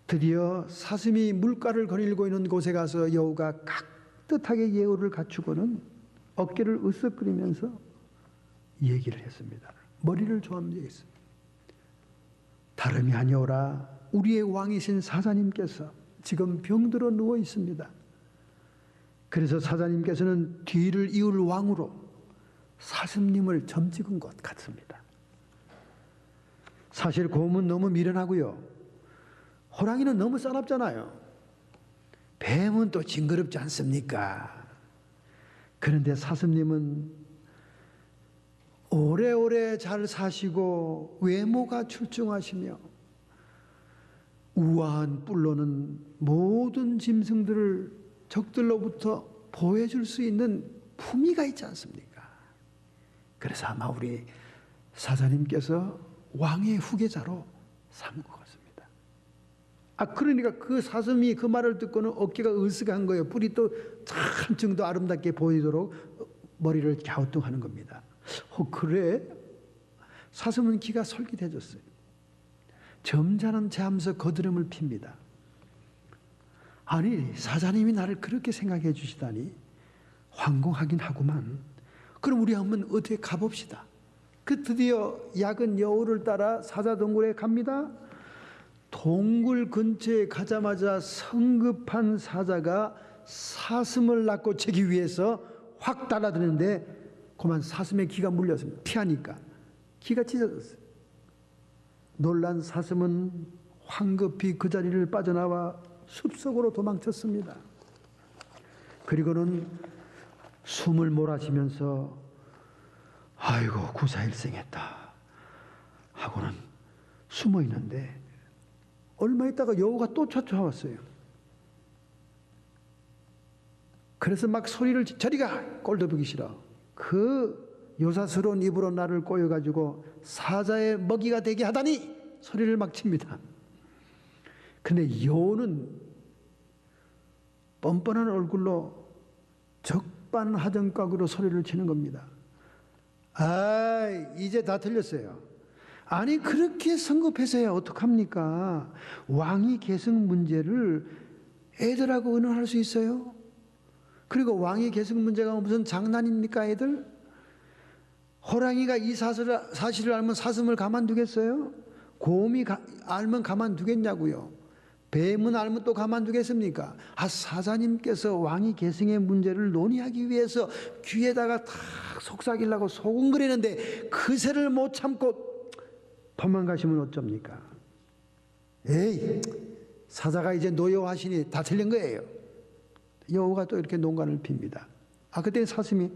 드디어 사슴이 물가를 거닐고 있는 곳에 가서 여우가 깍듯하게 예우를 갖추고는 어깨를 으쓱거리면서 얘기를 했습니다. 머리를 조아리면서 얘기했습니다. 다름이 아니오라, 우리의 왕이신 사자님께서 지금 병들어 누워 있습니다. 그래서 사자님께서는 뒤를 이을 왕으로 사슴님을 점찍은 것 같습니다. 사실 곰은 너무 미련하고요, 호랑이는 너무 싸납잖아요. 뱀은 또 징그럽지 않습니까? 그런데 사슴님은 오래오래 잘 사시고 외모가 출중하시며 우아한 뿔로는 모든 짐승들을 적들로부터 보호해줄 수 있는 품위가 있지 않습니까? 그래서 아마 우리 사자님께서 왕의 후계자로 삼은 것 같습니다. 그러니까 그 사슴이 그 말을 듣고는 어깨가 으쓱한 거예요. 뿔이 또 한층 더 아름답게 보이도록 머리를 갸우뚱하는 겁니다. 그래? 사슴은 기가 솔깃해졌어요. 점잖은 제하면서 거드름을 핍니다. 아니, 사자님이 나를 그렇게 생각해 주시다니 황공하긴 하구만. 그럼 우리 한번 어떻게 가봅시다. 그 드디어 야근 여우를 따라 사자 동굴에 갑니다. 동굴 근처에 가자마자 성급한 사자가 사슴을 낚고채기 위해서 확 달아드는데 그만 사슴의 기가 물렸습니다. 피하니까 기가 찢어졌어요. 놀란 사슴은 황급히 그 자리를 빠져나와 숲속으로 도망쳤습니다. 그리고는 숨을 몰아쉬면서 아이고 구사일생했다 하고는 숨어 있는데 얼마 있다가 여우가 또 쫓아왔어요. 그래서 막 소리를 저리가 꼴도 보기 싫어. 그 요사스러운 입으로 나를 꼬여가지고 사자의 먹이가 되게 하다니 소리를 막 칩니다. 근데 여우는 뻔뻔한 얼굴로 적반하장각으로 소리를 치는 겁니다. 아, 이제 다 틀렸어요. 아니 그렇게 성급해서야 어떡합니까? 왕위 계승 문제를 애들하고 의논할 수 있어요? 그리고 왕위 계승 문제가 무슨 장난입니까 애들? 호랑이가 이 사실을 알면 사슴을 가만두겠어요? 곰이 알면 가만두겠냐고요? 뱀은 알면 또 가만두겠습니까? 사자님께서 왕위 계승의 문제를 논의하기 위해서 귀에다가 탁 속삭이려고 소근거리는데 그새를 못 참고 도망가시면 어쩝니까? 에이, 사자가 이제 노여워하시니 다 틀린 거예요. 여우가 또 이렇게 농간을 핍니다. 그때 사슴이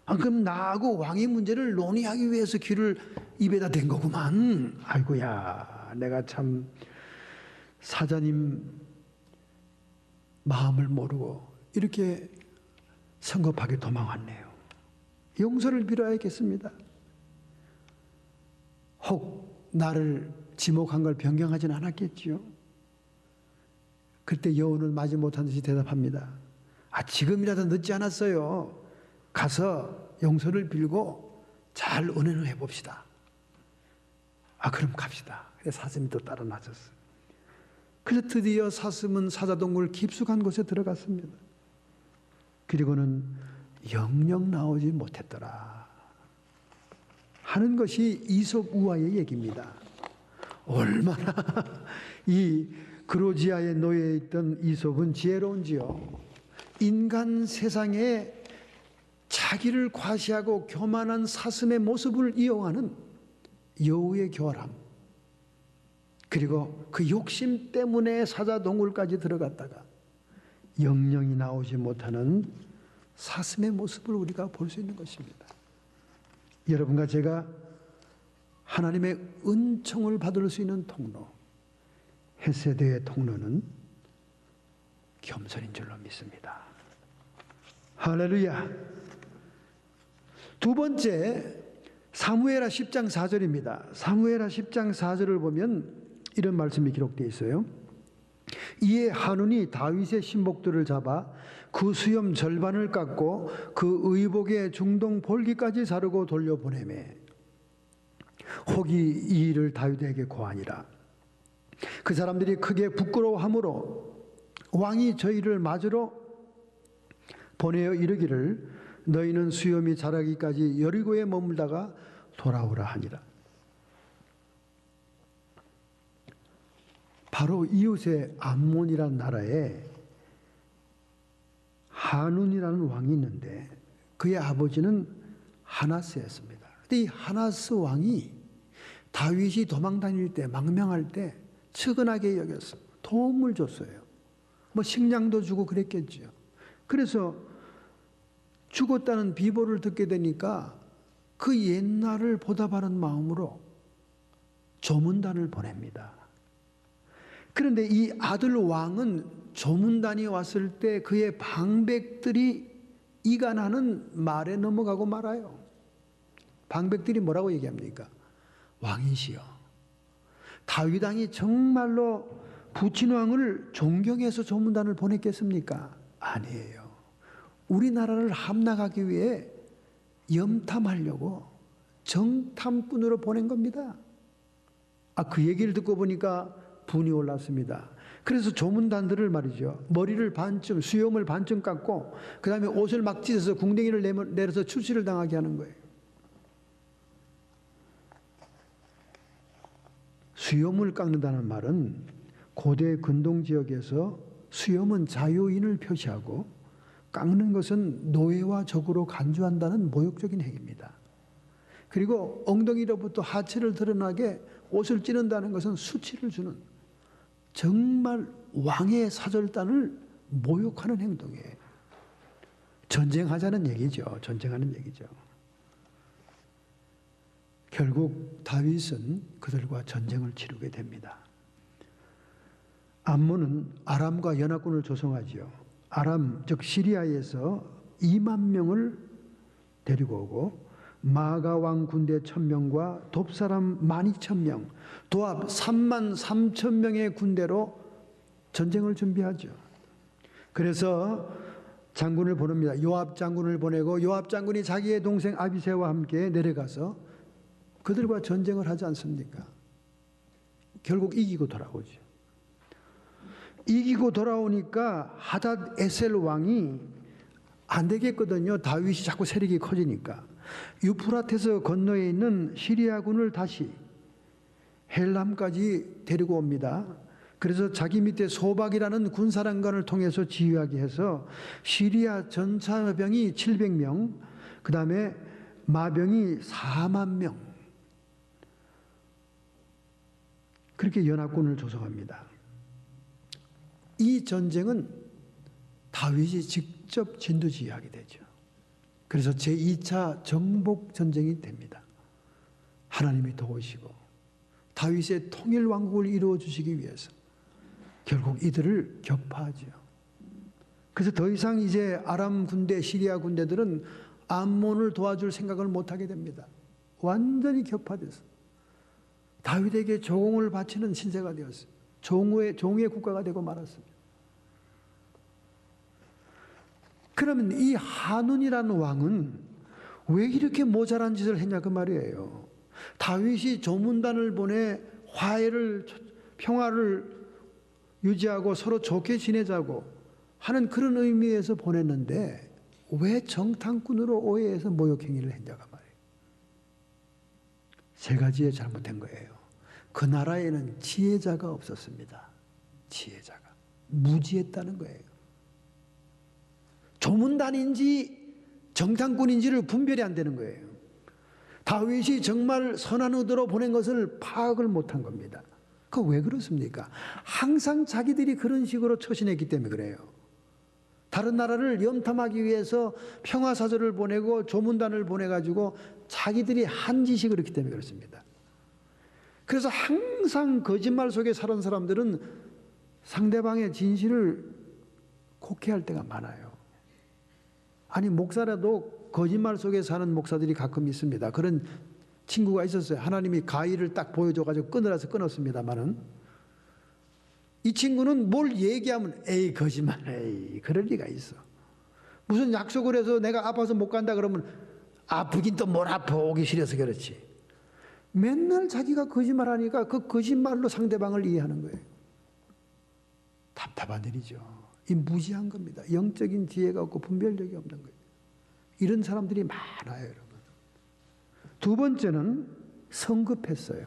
그럼 나하고 왕위 문제를 논의하기 위해서 귀를 입에다 댄 거구만. 아이고야, 내가 참 사자님 마음을 모르고 이렇게 성급하게 도망왔네요. 용서를 빌어야겠습니다. 혹 나를 지목한 걸 변경하진 않았겠지요. 그때 여우는 마지못한 듯이 대답합니다. 지금이라도 늦지 않았어요. 가서 용서를 빌고 잘 은혜를 해봅시다. 그럼 갑시다. 그래서 사슴이 또 따라 나섰어요. 그래서 드디어 사슴은 사자동굴 깊숙한 곳에 들어갔습니다. 그리고는 영영 나오지 못했더라 하는 것이 이솝 우화의 얘기입니다. 얼마나 이 그로지아에 놓여 있던 이솝은 지혜로운지요. 인간 세상에 자기를 과시하고 교만한 사슴의 모습을 이용하는 여우의 교활함, 그리고 그 욕심 때문에 사자동굴까지 들어갔다가 영영이 나오지 못하는 사슴의 모습을 우리가 볼 수 있는 것입니다. 여러분과 제가 하나님의 은총을 받을 수 있는 통로, 헤세드의 통로는 겸손인 줄로 믿습니다. 할렐루야. 두 번째, 사무엘하 10장 4절입니다. 사무엘하 10장 4절을 보면 이런 말씀이 기록되어 있어요. 이에 한운이 다윗의 신복들을 잡아 그 수염 절반을 깎고 그 의복의 중동 볼기까지 자르고 돌려보내매 혹이 이 일을 다윗에게 고하니라. 그 사람들이 크게 부끄러워하므로 왕이 저희를 맞으러 보내어 이르기를 너희는 수염이 자라기까지 여리고에 머물다가 돌아오라 하니라. 바로 이웃의 암몬이라는 나라에 한운이라는 왕이 있는데 그의 아버지는 하나스였습니다. 근데 이 하나스 왕이 다윗이 도망 다닐 때, 망명할 때 측은하게 여겼어요. 도움을 줬어요. 식량도 주고 그랬겠죠. 그래서 죽었다는 비보를 듣게 되니까 그 옛날을 보답하는 마음으로 조문단을 보냅니다. 그런데 이 아들 왕은 조문단이 왔을 때 그의 방백들이 이간하는 말에 넘어가고 말아요. 방백들이 뭐라고 얘기합니까? 왕이시여, 다윗 왕이 정말로 부친왕을 존경해서 조문단을 보냈겠습니까? 아니에요. 우리나라를 함락하기 위해 염탐하려고 정탐꾼으로 보낸 겁니다. 그 얘기를 듣고 보니까 분이 올랐습니다. 그래서 조문단들을 말이죠, 머리를 반쯤, 수염을 반쯤 깎고 그 다음에 옷을 막 찢어서 궁뎅이를 내려서 출시를 당하게 하는 거예요. 수염을 깎는다는 말은 고대 근동 지역에서 수염은 자유인을 표시하고 깎는 것은 노예와 적으로 간주한다는 모욕적인 행위입니다. 그리고 엉덩이로부터 하체를 드러나게 옷을 찌른다는 것은 수치를 주는 정말 왕의 사절단을 모욕하는 행동이에요. 전쟁하자는 얘기죠. 전쟁하는 얘기죠. 결국 다윗은 그들과 전쟁을 치르게 됩니다. 암몬은 아람과 연합군을 조성하지요. 아람 즉 시리아에서 2만 명을 데리고 오고 마가 왕 군대 1000명과 돕사람 12,000명, 도합 3만 3천 명의 군대로 전쟁을 준비하죠. 그래서 장군을 보냅니다. 요압 장군을 보내고 요압 장군이 자기의 동생 아비새와 함께 내려가서 그들과 전쟁을 하지 않습니까? 결국 이기고 돌아오죠. 이기고 돌아오니까 하닷 에셀 왕이 안 되겠거든요. 다윗이 자꾸 세력이 커지니까. 유프라테스 건너에 있는 시리아군을 다시 헬람까지 데리고 옵니다. 그래서 자기 밑에 소박이라는 군사령관을 통해서 지휘하게 해서 시리아 전차병이 700명, 그 다음에 마병이 4만 명, 그렇게 연합군을 조성합니다. 이 전쟁은 다윗이 직접 진두지휘하게 되죠. 그래서 제2차 정복 전쟁이 됩니다. 하나님이 도우시고 다윗의 통일 왕국을 이루어 주시기 위해서 결국 이들을 격파하죠. 그래서 더 이상 이제 아람 군대, 시리아 군대들은 암몬을 도와줄 생각을 못하게 됩니다. 완전히 격파돼서 다윗에게 조공을 바치는 신세가 되었어요. 종의 국가가 되고 말았습니다. 그러면 이 한운이라는 왕은 왜 이렇게 모자란 짓을 했냐 그 말이에요. 다윗이 조문단을 보내 화해를, 평화를 유지하고 서로 좋게 지내자고 하는 그런 의미에서 보냈는데 왜 정탐꾼으로 오해해서 모욕행위를 했냐가 말이에요. 세 가지에 잘못된 거예요. 그 나라에는 지혜자가 없었습니다. 지혜자가. 무지했다는 거예요. 조문단인지 정탐꾼인지를 분별이 안 되는 거예요. 다윗이 정말 선한 의도로 보낸 것을 파악을 못한 겁니다. 그거 왜 그렇습니까? 항상 자기들이 그런 식으로 처신했기 때문에 그래요. 다른 나라를 염탐하기 위해서 평화사절을 보내고 조문단을 보내가지고 자기들이 한 짓이 그렇기 때문에 그렇습니다. 그래서 항상 거짓말 속에 사는 사람들은 상대방의 진실을 곡해할 때가 많아요. 아니 목사라도 거짓말 속에 사는 목사들이 가끔 있습니다. 그런 친구가 있었어요. 하나님이 가위를 딱 보여줘가지고 끊으라서 끊었습니다만은 이 친구는 뭘 얘기하면 에이 거짓말, 에이 그럴 리가 있어. 무슨 약속을 해서 내가 아파서 못 간다 그러면 아프긴 또 뭘 아파, 오기 싫어서 그렇지. 맨날 자기가 거짓말하니까 그 거짓말로 상대방을 이해하는 거예요. 답답한 일이죠. 이 무지한 겁니다. 영적인 지혜가 없고 분별력이 없는 거예요. 이런 사람들이 많아요, 여러분. 두 번째는 성급했어요.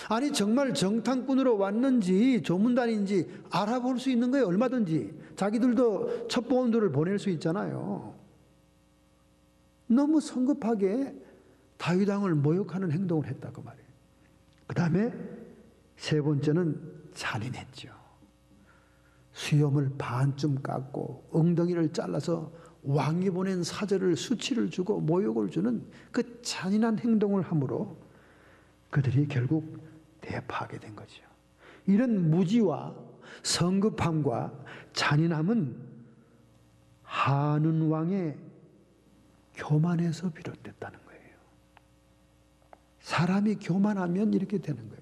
아니 정말 정탐꾼으로 왔는지 조문단인지 알아볼 수 있는 거예요. 얼마든지. 자기들도 첩보원들을 보낼 수 있잖아요. 너무 성급하게 다윗 왕을 모욕하는 행동을 했다고 말이에요. 그 다음에 세 번째는 잔인했죠. 수염을 반쯤 깎고 엉덩이를 잘라서 왕이 보낸 사절을 수치를 주고 모욕을 주는 그 잔인한 행동을 함으로 그들이 결국 대파하게 된 거죠. 이런 무지와 성급함과 잔인함은 한운 왕의 교만에서 비롯됐다는 거예요. 사람이 교만하면 이렇게 되는 거예요.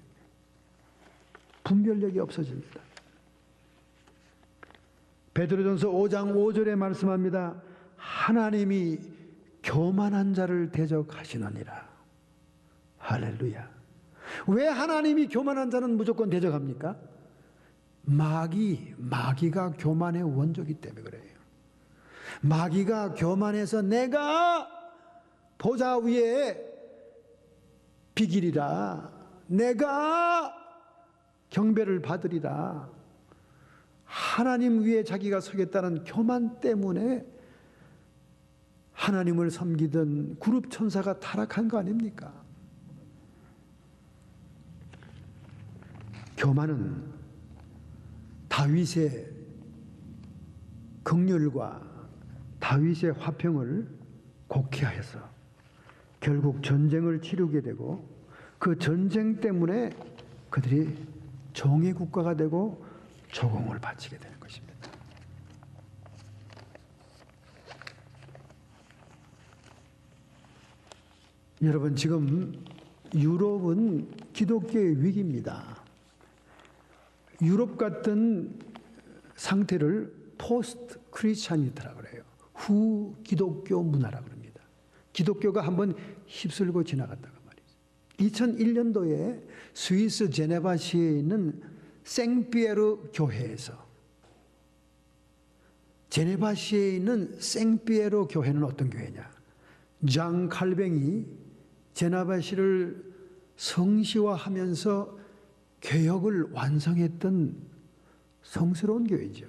분별력이 없어집니다. 베드로전서 5장 5절에 말씀합니다. 하나님이 교만한 자를 대적하시느니라. 할렐루야. 왜 하나님이 교만한 자는 무조건 대적합니까? 마귀가 교만의 원조이기 때문에 그래요. 마귀가 교만해서 내가 보좌 위에 비기리라, 내가 경배를 받으리라. 하나님 위에 자기가 서겠다는 교만 때문에 하나님을 섬기던 그룹 천사가 타락한 거 아닙니까? 교만은 다윗의 긍휼과 다윗의 화평을 곡해하여서 결국 전쟁을 치르게 되고 그 전쟁 때문에 그들이 종의 국가가 되고 조공을 바치게 되는 것입니다. 여러분, 지금 유럽은 기독교의 위기입니다. 유럽 같은 상태를 포스트 크리스찬이트라고 그래요. 후 기독교 문화라고 합니다. 기독교가 한번 휩쓸고 지나갔다가 말이죠. 2001년도에 스위스 제네바시에 있는 생피에르 교회에서, 제네바시에 있는 생피에르 교회는 어떤 교회냐? 장 칼뱅이 제네바시를 성시화하면서 개혁을 완성했던 성스러운 교회죠.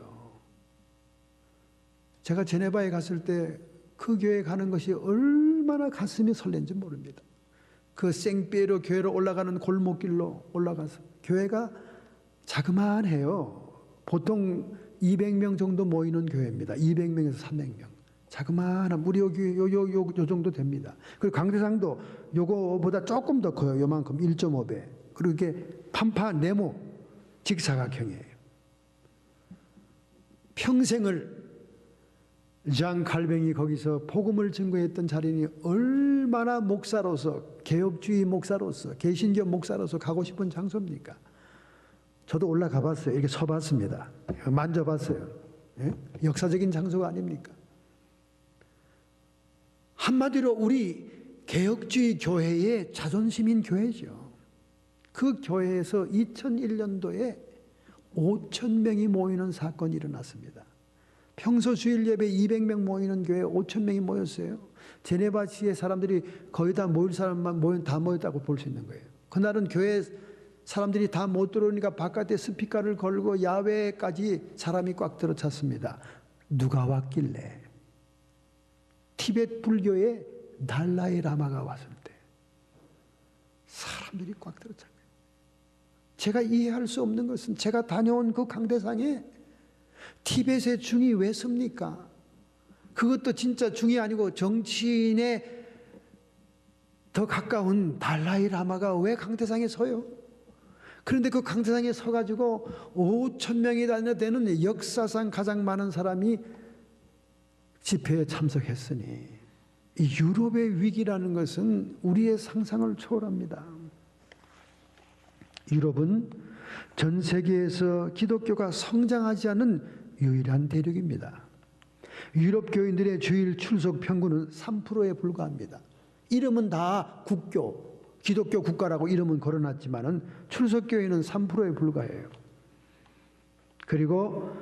제가 제네바에 갔을 때 그 교회에 가는 것이 얼마나 가슴이 설렌지 모릅니다. 그 생피에르 교회로 올라가는 골목길로 올라가서, 교회가 자그마해요. 보통 200명 정도 모이는 교회입니다. 200명에서 300명. 자그마한 우리 여기 요 정도 됩니다. 그리고 강대상도 요거보다 조금 더 커요. 요만큼 1.5배. 그리고 이게 판파 네모 직사각형이에요. 평생을 장 칼뱅이 거기서 복음을 증거했던 자리니 얼마나 목사로서, 개혁주의 목사로서, 개신교 목사로서 가고 싶은 장소입니까? 저도 올라가 봤어요. 이렇게 서봤습니다. 만져봤어요. 예? 역사적인 장소가 아닙니까? 한마디로 우리 개혁주의 교회의 자존심인 교회죠. 그 교회에서 2001년도에 5,000명이 모이는 사건이 일어났습니다. 평소 주일 예배 200명 모이는 교회에 5,000명이 모였어요. 제네바시의 사람들이 거의 다 모일 사람만 다 모였다고 볼 수 있는 거예요. 그날은 교회 사람들이 다 못 들어오니까 바깥에 스피커를 걸고 야외까지 사람이 꽉 들어찼습니다. 누가 왔길래? 티베트 불교의 달라이 라마가 왔을 때 사람들이 꽉 들어찼어요. 제가 이해할 수 없는 것은, 제가 다녀온 그 강대상에 티벳의 중이 왜 섭니까? 그것도 진짜 중이 아니고 정치인에 더 가까운 달라이 라마가 왜 강대상에 서요? 그런데 그 강대상에 서가지고 5,000명이 되는 역사상 가장 많은 사람이 집회에 참석했으니, 이 유럽의 위기라는 것은 우리의 상상을 초월합니다. 유럽은 전 세계에서 기독교가 성장하지 않은 유일한 대륙입니다. 유럽 교인들의 주일 출석 평균은 3%에 불과합니다. 이름은 다 국교, 기독교 국가라고 이름은 걸어놨지만은 출석 교인은 3%에 불과해요. 그리고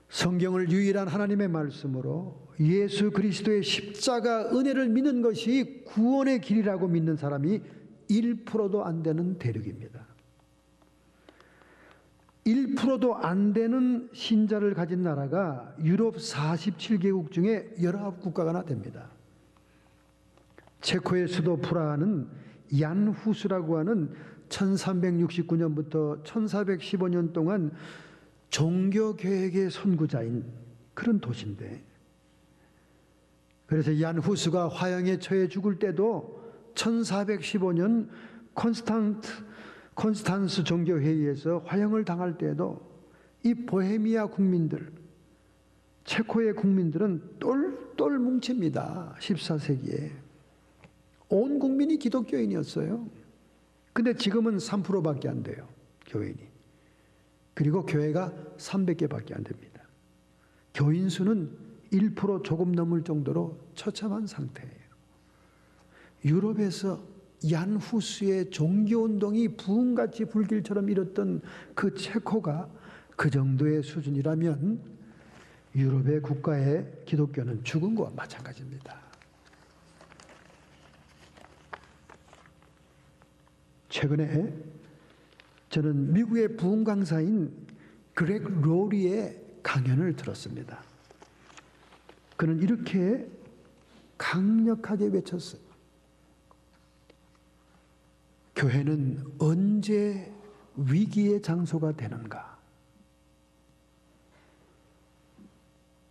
성경을 유일한 하나님의 말씀으로 예수 그리스도의 십자가 은혜를 믿는 것이 구원의 길이라고 믿는 사람이 1%도 안 되는 대륙입니다. 1%도 안 되는 신자를 가진 나라가 유럽 47개국 중에 19국가가 됩니다. 체코의 수도 프라하는 얀 후스라고 하는 1369년부터 1415년 동안 종교개혁의 선구자인 그런 도시인데, 그래서 얀 후스가 화형에 처해 죽을 때도 1415년 콘스탄스 종교회의에서 화형을 당할 때에도 이 보헤미아 국민들, 체코의 국민들은 똘똘 뭉칩니다. 14세기에. 온 국민이 기독교인이었어요. 근데 지금은 3%밖에 안 돼요, 교인이. 그리고 교회가 300개밖에 안 됩니다. 교인 수는 1% 조금 넘을 정도로 처참한 상태예요. 유럽에서 얀 후스의 종교운동이 부흥같이 불길처럼 일었던 그 체코가 그 정도의 수준이라면 유럽의 국가의 기독교는 죽은 것과 마찬가지입니다. 최근에 저는 미국의 부흥 강사인 그렉 로리의 강연을 들었습니다. 그는 이렇게 강력하게 외쳤어요. 교회는 언제 위기의 장소가 되는가?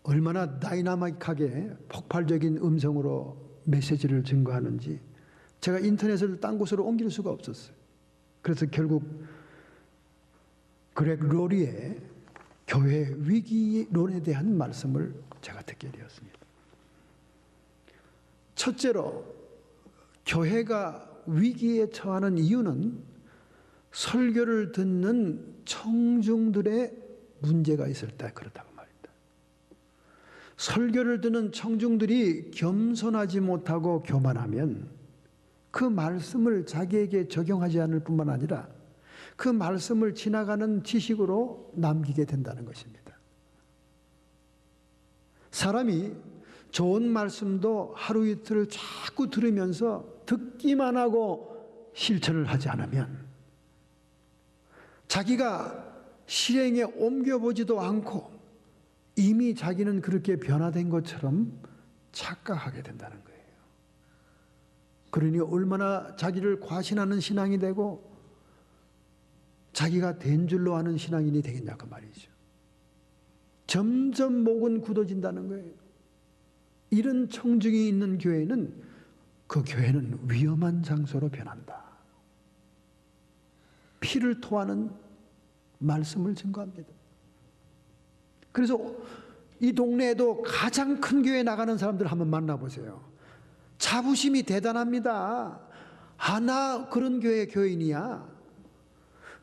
얼마나 다이나믹하게 폭발적인 음성으로 메시지를 증거하는지 제가 인터넷을 딴 곳으로 옮길 수가 없었어요. 그래서 결국 그렉 로리의 교회 위기론에 대한 말씀을 제가 듣게 되었습니다. 첫째로 교회가 위기에 처하는 이유는 설교를 듣는 청중들의 문제가 있을 때 그렇다고 말입니다. 설교를 듣는 청중들이 겸손하지 못하고 교만하면 그 말씀을 자기에게 적용하지 않을 뿐만 아니라 그 말씀을 지나가는 지식으로 남기게 된다는 것입니다. 사람이 좋은 말씀도 하루 이틀 자꾸 들으면서 듣기만 하고 실천을 하지 않으면 자기가 실행에 옮겨보지도 않고 이미 자기는 그렇게 변화된 것처럼 착각하게 된다는 거예요. 그러니 얼마나 자기를 과신하는 신앙이 되고 자기가 된 줄로 아는 신앙인이 되겠냐고 말이죠. 점점 목은 굳어진다는 거예요. 이런 청중이 있는 교회는 그 교회는 위험한 장소로 변한다. 피를 토하는 말씀을 증거합니다. 그래서 이 동네에도 가장 큰 교회에 나가는 사람들 한번 만나보세요. 자부심이 대단합니다. 나 그런 교회 교인이야.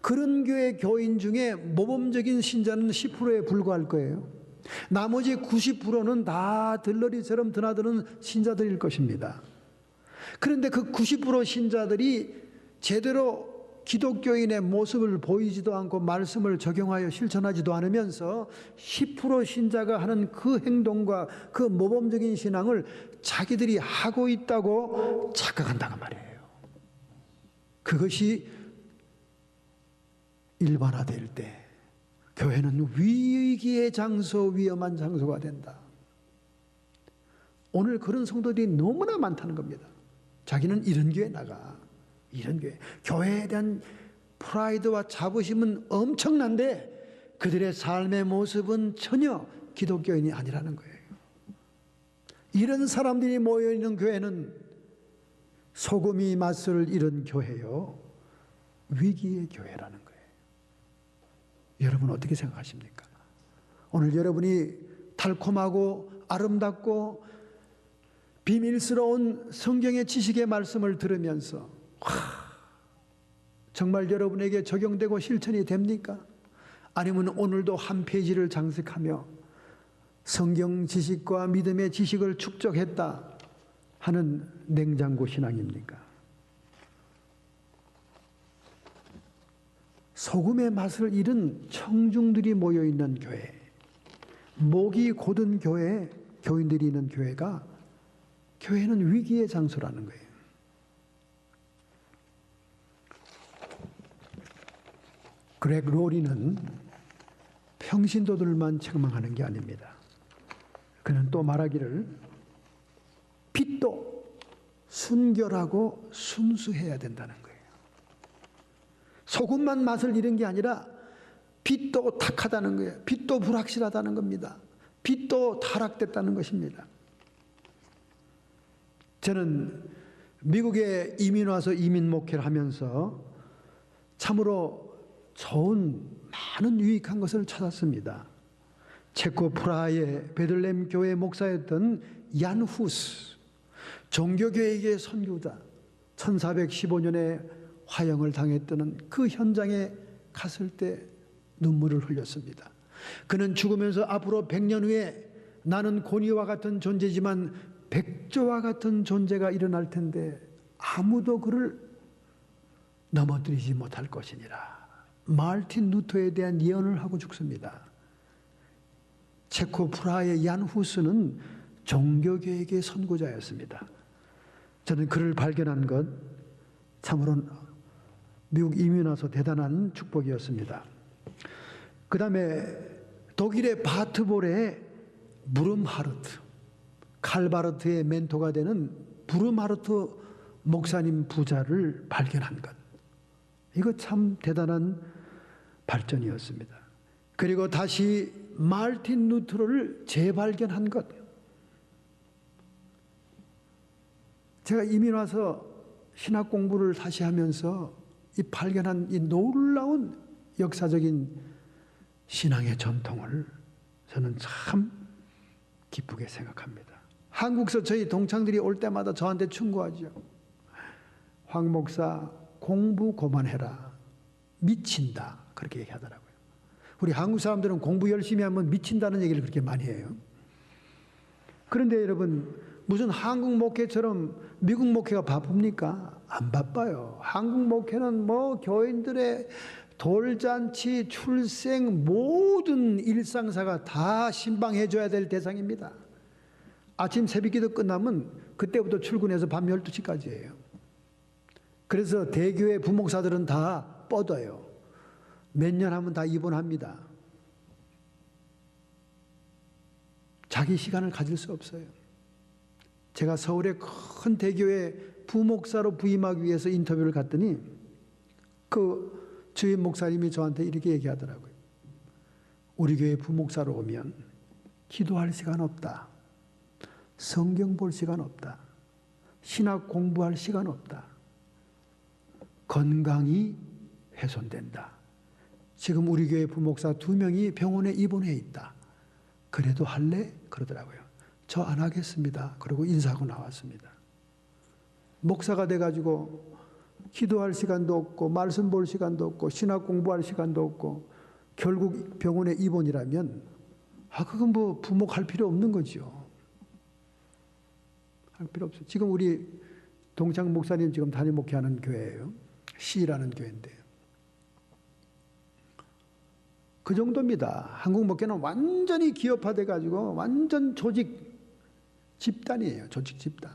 그런 교회 교인 중에 모범적인 신자는 10%에 불과할 거예요. 나머지 90%는 다 들러리처럼 드나드는 신자들일 것입니다. 그런데 그 90% 신자들이 제대로 기독교인의 모습을 보이지도 않고 말씀을 적용하여 실천하지도 않으면서 10% 신자가 하는 그 행동과 그 모범적인 신앙을 자기들이 하고 있다고 착각한다고 말이에요. 그것이 일반화될 때 교회는 위기의 장소, 위험한 장소가 된다. 오늘 그런 성도들이 너무나 많다는 겁니다. 자기는 이런 교회 나가. 이런 교회. 교회에 대한 프라이드와 자부심은 엄청난데 그들의 삶의 모습은 전혀 기독교인이 아니라는 거예요. 이런 사람들이 모여있는 교회는 소금이 맛을 잃은 교회요. 위기의 교회라는 거예요. 여러분 어떻게 생각하십니까? 오늘 여러분이 달콤하고 아름답고 비밀스러운 성경의 지식의 말씀을 들으면서 정말 여러분에게 적용되고 실천이 됩니까? 아니면 오늘도 한 페이지를 장식하며 성경 지식과 믿음의 지식을 축적했다 하는 냉장고 신앙입니까? 소금의 맛을 잃은 청중들이 모여있는 교회, 목이 곧은 교회, 교인들이 있는 교회가 교회는 위기의 장소라는 거예요. 그렉 로리는 평신도들만 책망하는 게 아닙니다. 그는 또 말하기를 빛도 순결하고 순수해야 된다는 거예요. 소금만 맛을 잃은 게 아니라 빛도 탁하다는 거예요. 빛도 불확실하다는 겁니다. 빛도 타락됐다는 것입니다. 저는 미국에 이민 와서 이민 목회를 하면서 참으로 좋은 많은 유익한 것을 찾았습니다. 체코 프라하의 베들레헴 교회 목사였던 얀 후스, 종교교회의 선교자, 1415년에 화형을 당했던 그 현장에 갔을 때 눈물을 흘렸습니다. 그는 죽으면서 앞으로 100년 후에 나는 고니와 같은 존재지만 백조와 같은 존재가 일어날 텐데 아무도 그를 넘어뜨리지 못할 것이니라. 마르틴 루터에 대한 예언을 하고 죽습니다. 체코 프라하의 얀 후스는 종교개혁의 선구자였습니다. 저는 그를 발견한 것 참으로 미국 이민 와서 대단한 축복이었습니다. 그 다음에 독일의 바트볼의 무름하르트, 칼바르트의 멘토가 되는 무름하르트 목사님 부자를 발견한 것. 이거 참 대단한 발전이었습니다. 그리고 다시 마르틴 루터를 재발견한 것. 제가 이민 와서 신학 공부를 다시 하면서 이 발견한 이 놀라운 역사적인 신앙의 전통을 저는 참 기쁘게 생각합니다. 한국서 저희 동창들이 올 때마다 저한테 충고하죠. 황 목사 공부 그만해라. 미친다. 그렇게 얘기하더라고요. 우리 한국 사람들은 공부 열심히 하면 미친다는 얘기를 그렇게 많이 해요. 그런데 여러분, 무슨 한국 목회처럼 미국 목회가 바쁩니까? 안 바빠요. 한국 목회는 뭐 교인들의 돌잔치, 출생, 모든 일상사가 다 신방해줘야 될 대상입니다. 아침 새벽기도 끝나면 그때부터 출근해서 밤 12시까지예요. 그래서 대교회 부목사들은 다 뻗어요. 몇 년 하면 다 입원합니다. 자기 시간을 가질 수 없어요. 제가 서울의 큰 대교회 부목사로 부임하기 위해서 인터뷰를 갔더니 그 주임 목사님이 저한테 이렇게 얘기하더라고요. 우리 교회 부목사로 오면 기도할 시간 없다. 성경 볼 시간 없다. 신학 공부할 시간 없다. 건강이 훼손된다. 지금 우리 교회 부목사 2명이 병원에 입원해 있다. 그래도 할래? 그러더라고요. 저 안 하겠습니다. 그러고 인사하고 나왔습니다. 목사가 돼가지고 기도할 시간도 없고 말씀 볼 시간도 없고 신학 공부할 시간도 없고 결국 병원에 입원이라면 그건 뭐 부목할 필요 없는 거죠. 할 필요 없어요. 지금 우리 동창 목사님 지금 담임 목회하는 교회예요. C라는 교회인데 그 정도입니다. 한국 목회는 완전히 기업화돼 가지고 완전 조직 집단이에요. 조직 집단.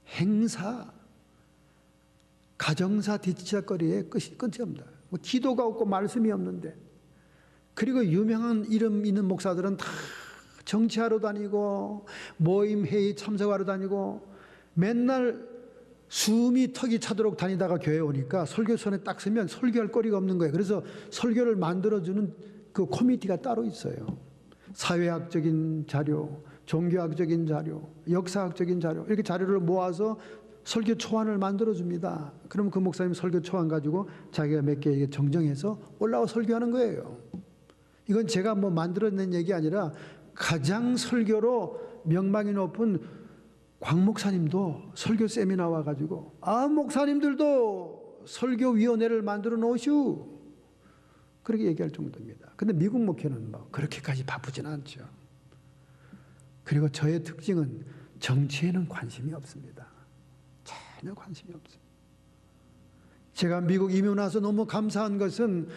행사, 가정사 뒤치다거리에 끝이 없다. 뭐 기도가 없고 말씀이 없는데 그리고 유명한 이름 있는 목사들은 다 정치하러 다니고 모임 회의 참석하러 다니고 맨날 숨이 턱이 차도록 다니다가 교회 오니까 설교선에 딱 서면 설교할 거리가 없는 거예요. 그래서 설교를 만들어주는 그 코미티가 따로 있어요. 사회학적인 자료, 종교학적인 자료, 역사학적인 자료 이렇게 자료를 모아서 설교 초안을 만들어줍니다. 그러면 그 목사님 설교 초안 가지고 자기가 몇 개 정정해서 올라와 설교하는 거예요. 이건 제가 뭐 만들어낸 얘기 아니라 가장 설교로 명망이 높은 광 목사님도 설교 세미나 와가지고 목사님들도 설교위원회를 만들어 놓으시오. 그렇게 얘기할 정도입니다. 근데 미국 목회는 뭐 그렇게까지 바쁘진 않죠. 그리고 저의 특징은 정치에는 관심이 없습니다. 전혀 관심이 없어요. 제가 미국 이민 와서 너무 감사한 것은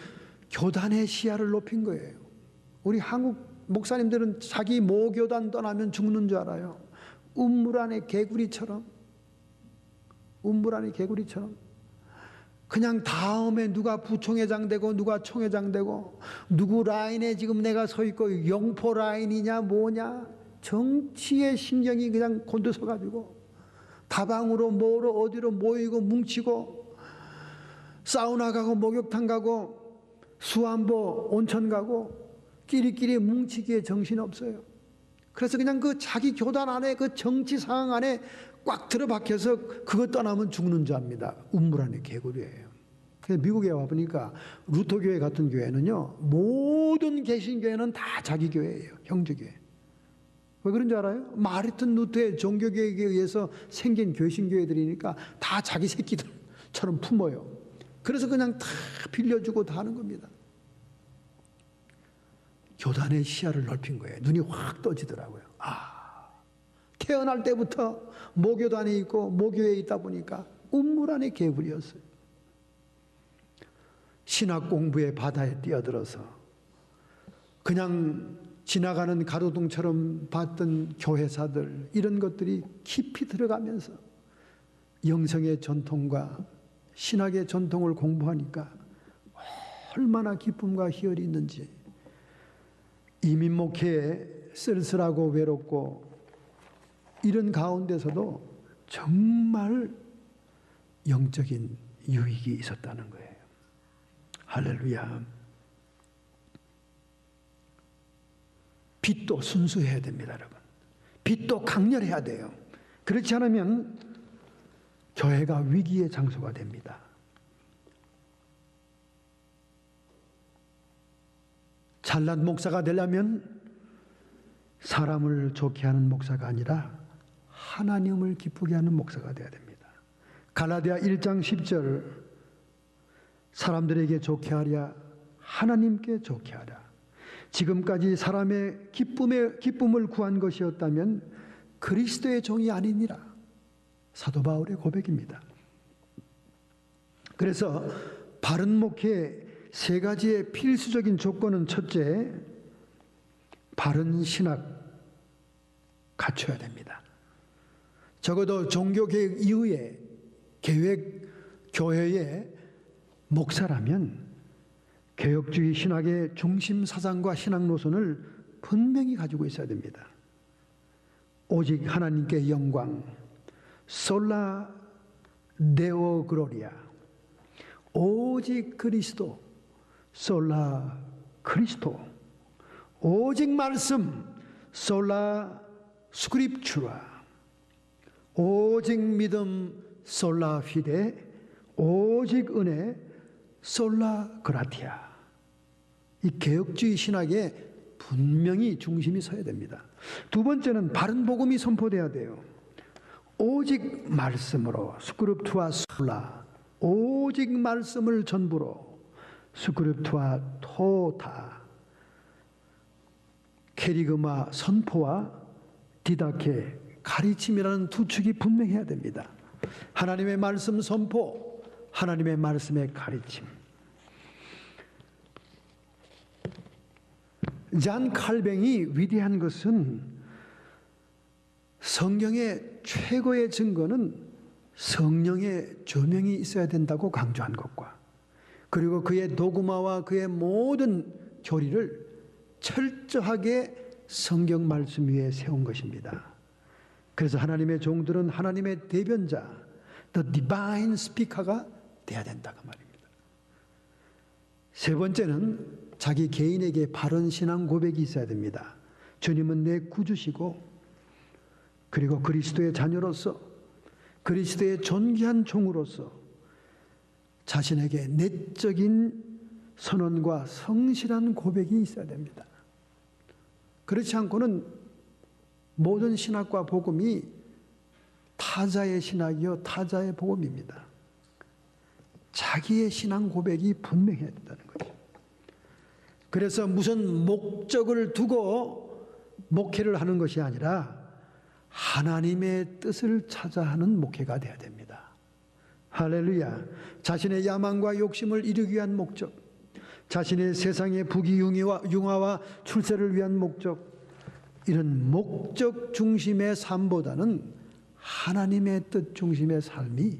교단의 시야를 높인 거예요. 우리 한국 목사님들은 자기 모교단 떠나면 죽는 줄 알아요. 운물 안의 개구리처럼 그냥 다음에 누가 부총회장 되고 누가 총회장 되고 누구 라인에 지금 내가 서 있고 영포 라인이냐 뭐냐 정치의 신경이 그냥 곤두서 가지고 다방으로 뭐로 어디로 모이고 뭉치고 사우나 가고 목욕탕 가고 수안보 온천 가고 끼리끼리 뭉치기에 정신없어요. 그래서 그냥 그 자기 교단 안에 그 정치 상황 안에 꽉 들어박혀서 그거 떠나면 죽는 줄 압니다. 운물 안의 개구리예요. 그래서 미국에 와보니까 루터교회 같은 교회는요 모든 개신교회는 다 자기 교회예요. 형제교회. 왜 그런 줄 알아요? 마르틴 루터의 종교개혁에 의해서 생긴 개신교회들이니까 다 자기 새끼들처럼 품어요. 그래서 그냥 다 빌려주고 다 하는 겁니다. 교단의 시야를 넓힌 거예요. 눈이 확 떠지더라고요. 태어날 때부터 모교단에 있고 모교에 있다 보니까 운물 안의 개구리였어요. 신학 공부의 바다에 뛰어들어서 그냥 지나가는 가로등처럼 봤던 교회사들 이런 것들이 깊이 들어가면서 영성의 전통과 신학의 전통을 공부하니까 얼마나 기쁨과 희열이 있는지, 이민 목회에 쓸쓸하고 외롭고 이런 가운데서도 정말 영적인 유익이 있었다는 거예요. 할렐루야. 빛도 순수해야 됩니다, 여러분. 빛도 강렬해야 돼요. 그렇지 않으면 교회가 위기의 장소가 됩니다. 잘난 목사가 되려면 사람을 좋게 하는 목사가 아니라 하나님을 기쁘게 하는 목사가 되어야 됩니다. 갈라디아 1장 10절, 사람들에게 좋게 하랴 하나님께 좋게 하라. 지금까지 사람의 기쁨을 구한 것이었다면 그리스도의 종이 아니니라. 사도 바울의 고백입니다. 그래서 바른 목회의 세 가지의 필수적인 조건은, 첫째, 바른 신학 갖춰야 됩니다. 적어도 종교개혁 이후에 교회의 목사라면 개혁주의 신학의 중심 사상과 신학 노선을 분명히 가지고 있어야 됩니다. 오직 하나님께 영광, 솔라 데오 글로리아, 오직 그리스도, 솔라 크리스토, 오직 말씀, 솔라 스크립추라, 오직 믿음, 솔라 피데, 오직 은혜, 솔라 그라티아. 이 개혁주의 신학에 분명히 중심이 서야 됩니다. 두 번째는 바른 복음이 선포돼야 돼요. 오직 말씀으로, 스크립투아 솔라, 오직 말씀을 전부로, 스크립투아 토타, 캐리그마 선포와 디다케 가르침이라는 두 축이 분명해야 됩니다. 하나님의 말씀 선포, 하나님의 말씀의 가르침. 잔 칼뱅이 위대한 것은 성경의 최고의 증거는 성령의 조명이 있어야 된다고 강조한 것과, 그리고 그의 도구마와 그의 모든 교리를 철저하게 성경 말씀 위에 세운 것입니다. 그래서 하나님의 종들은 하나님의 대변자, the divine speaker가 돼야 된다고 말입니다. 세 번째는 자기 개인에게 바른 신앙 고백이 있어야 됩니다. 주님은 내 구주시고, 그리고 그리스도의 자녀로서, 그리스도의 존귀한 종으로서 자신에게 내적인 선언과 성실한 고백이 있어야 됩니다. 그렇지 않고는 모든 신학과 복음이 타자의 신학이요 타자의 복음입니다. 자기의 신앙 고백이 분명해야 된다는 거죠. 그래서 무슨 목적을 두고 목회를 하는 것이 아니라 하나님의 뜻을 찾아 하는 목회가 되어야 됩니다. 할렐루야. 자신의 야망과 욕심을 이루기 위한 목적, 자신의 세상의 부귀영화와 출세를 위한 목적, 이런 목적 중심의 삶보다는 하나님의 뜻 중심의 삶이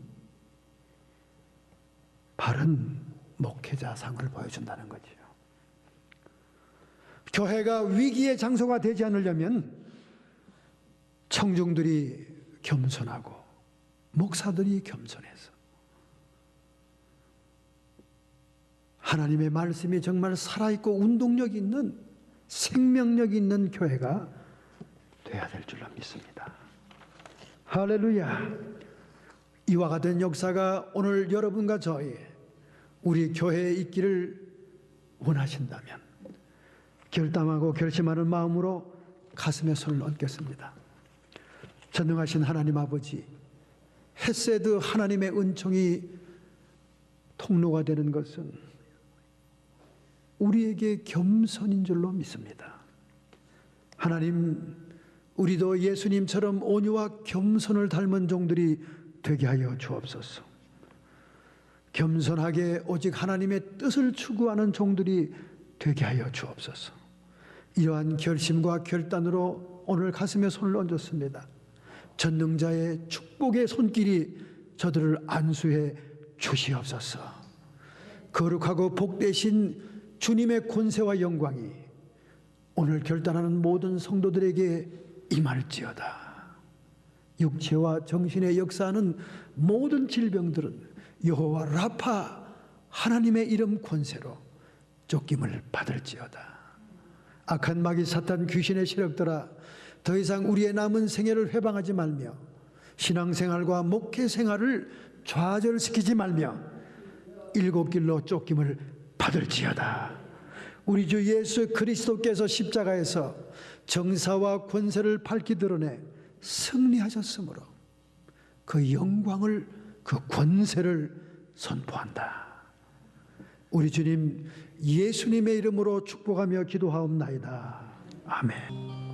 바른 목회자상을 보여준다는 거죠. 교회가 위기의 장소가 되지 않으려면 청중들이 겸손하고 목사들이 겸손해서 하나님의 말씀이 정말 살아있고 운동력 있는, 생명력 있는 교회가 돼야 될 줄로 믿습니다. 할렐루야. 이와 같은 역사가 오늘 여러분과 저희, 우리 교회에 있기를 원하신다면 결단하고 결심하는 마음으로 가슴에 손을 얹겠습니다. 전능하신 하나님 아버지, 헤세드 하나님의 은총이 통로가 되는 것은 우리에게 겸손인 줄로 믿습니다. 하나님, 우리도 예수님처럼 온유와 겸손을 닮은 종들이 되게 하여 주옵소서. 겸손하게 오직 하나님의 뜻을 추구하는 종들이 되게 하여 주옵소서. 이러한 결심과 결단으로 오늘 가슴에 손을 얹었습니다. 전능자의 축복의 손길이 저들을 안수해 주시옵소서. 거룩하고 복되신 주님의 권세와 영광이 오늘 결단하는 모든 성도들에게 임할지어다. 육체와 정신의 역사하는 모든 질병들은 여호와 라파 하나님의 이름 권세로 쫓김을 받을지어다. 악한 마귀 사탄 귀신의 세력들아, 더 이상 우리의 남은 생애를 회방하지 말며 신앙생활과 목회생활을 좌절시키지 말며 일곱 길로 쫓김을 받을지어다. 우리 주 예수 그리스도께서 십자가에서 정사와 권세를 밝히 드러내 승리하셨으므로 그 영광을, 그 권세를 선포한다. 우리 주님 예수님의 이름으로 축복하며 기도하옵나이다. 아멘.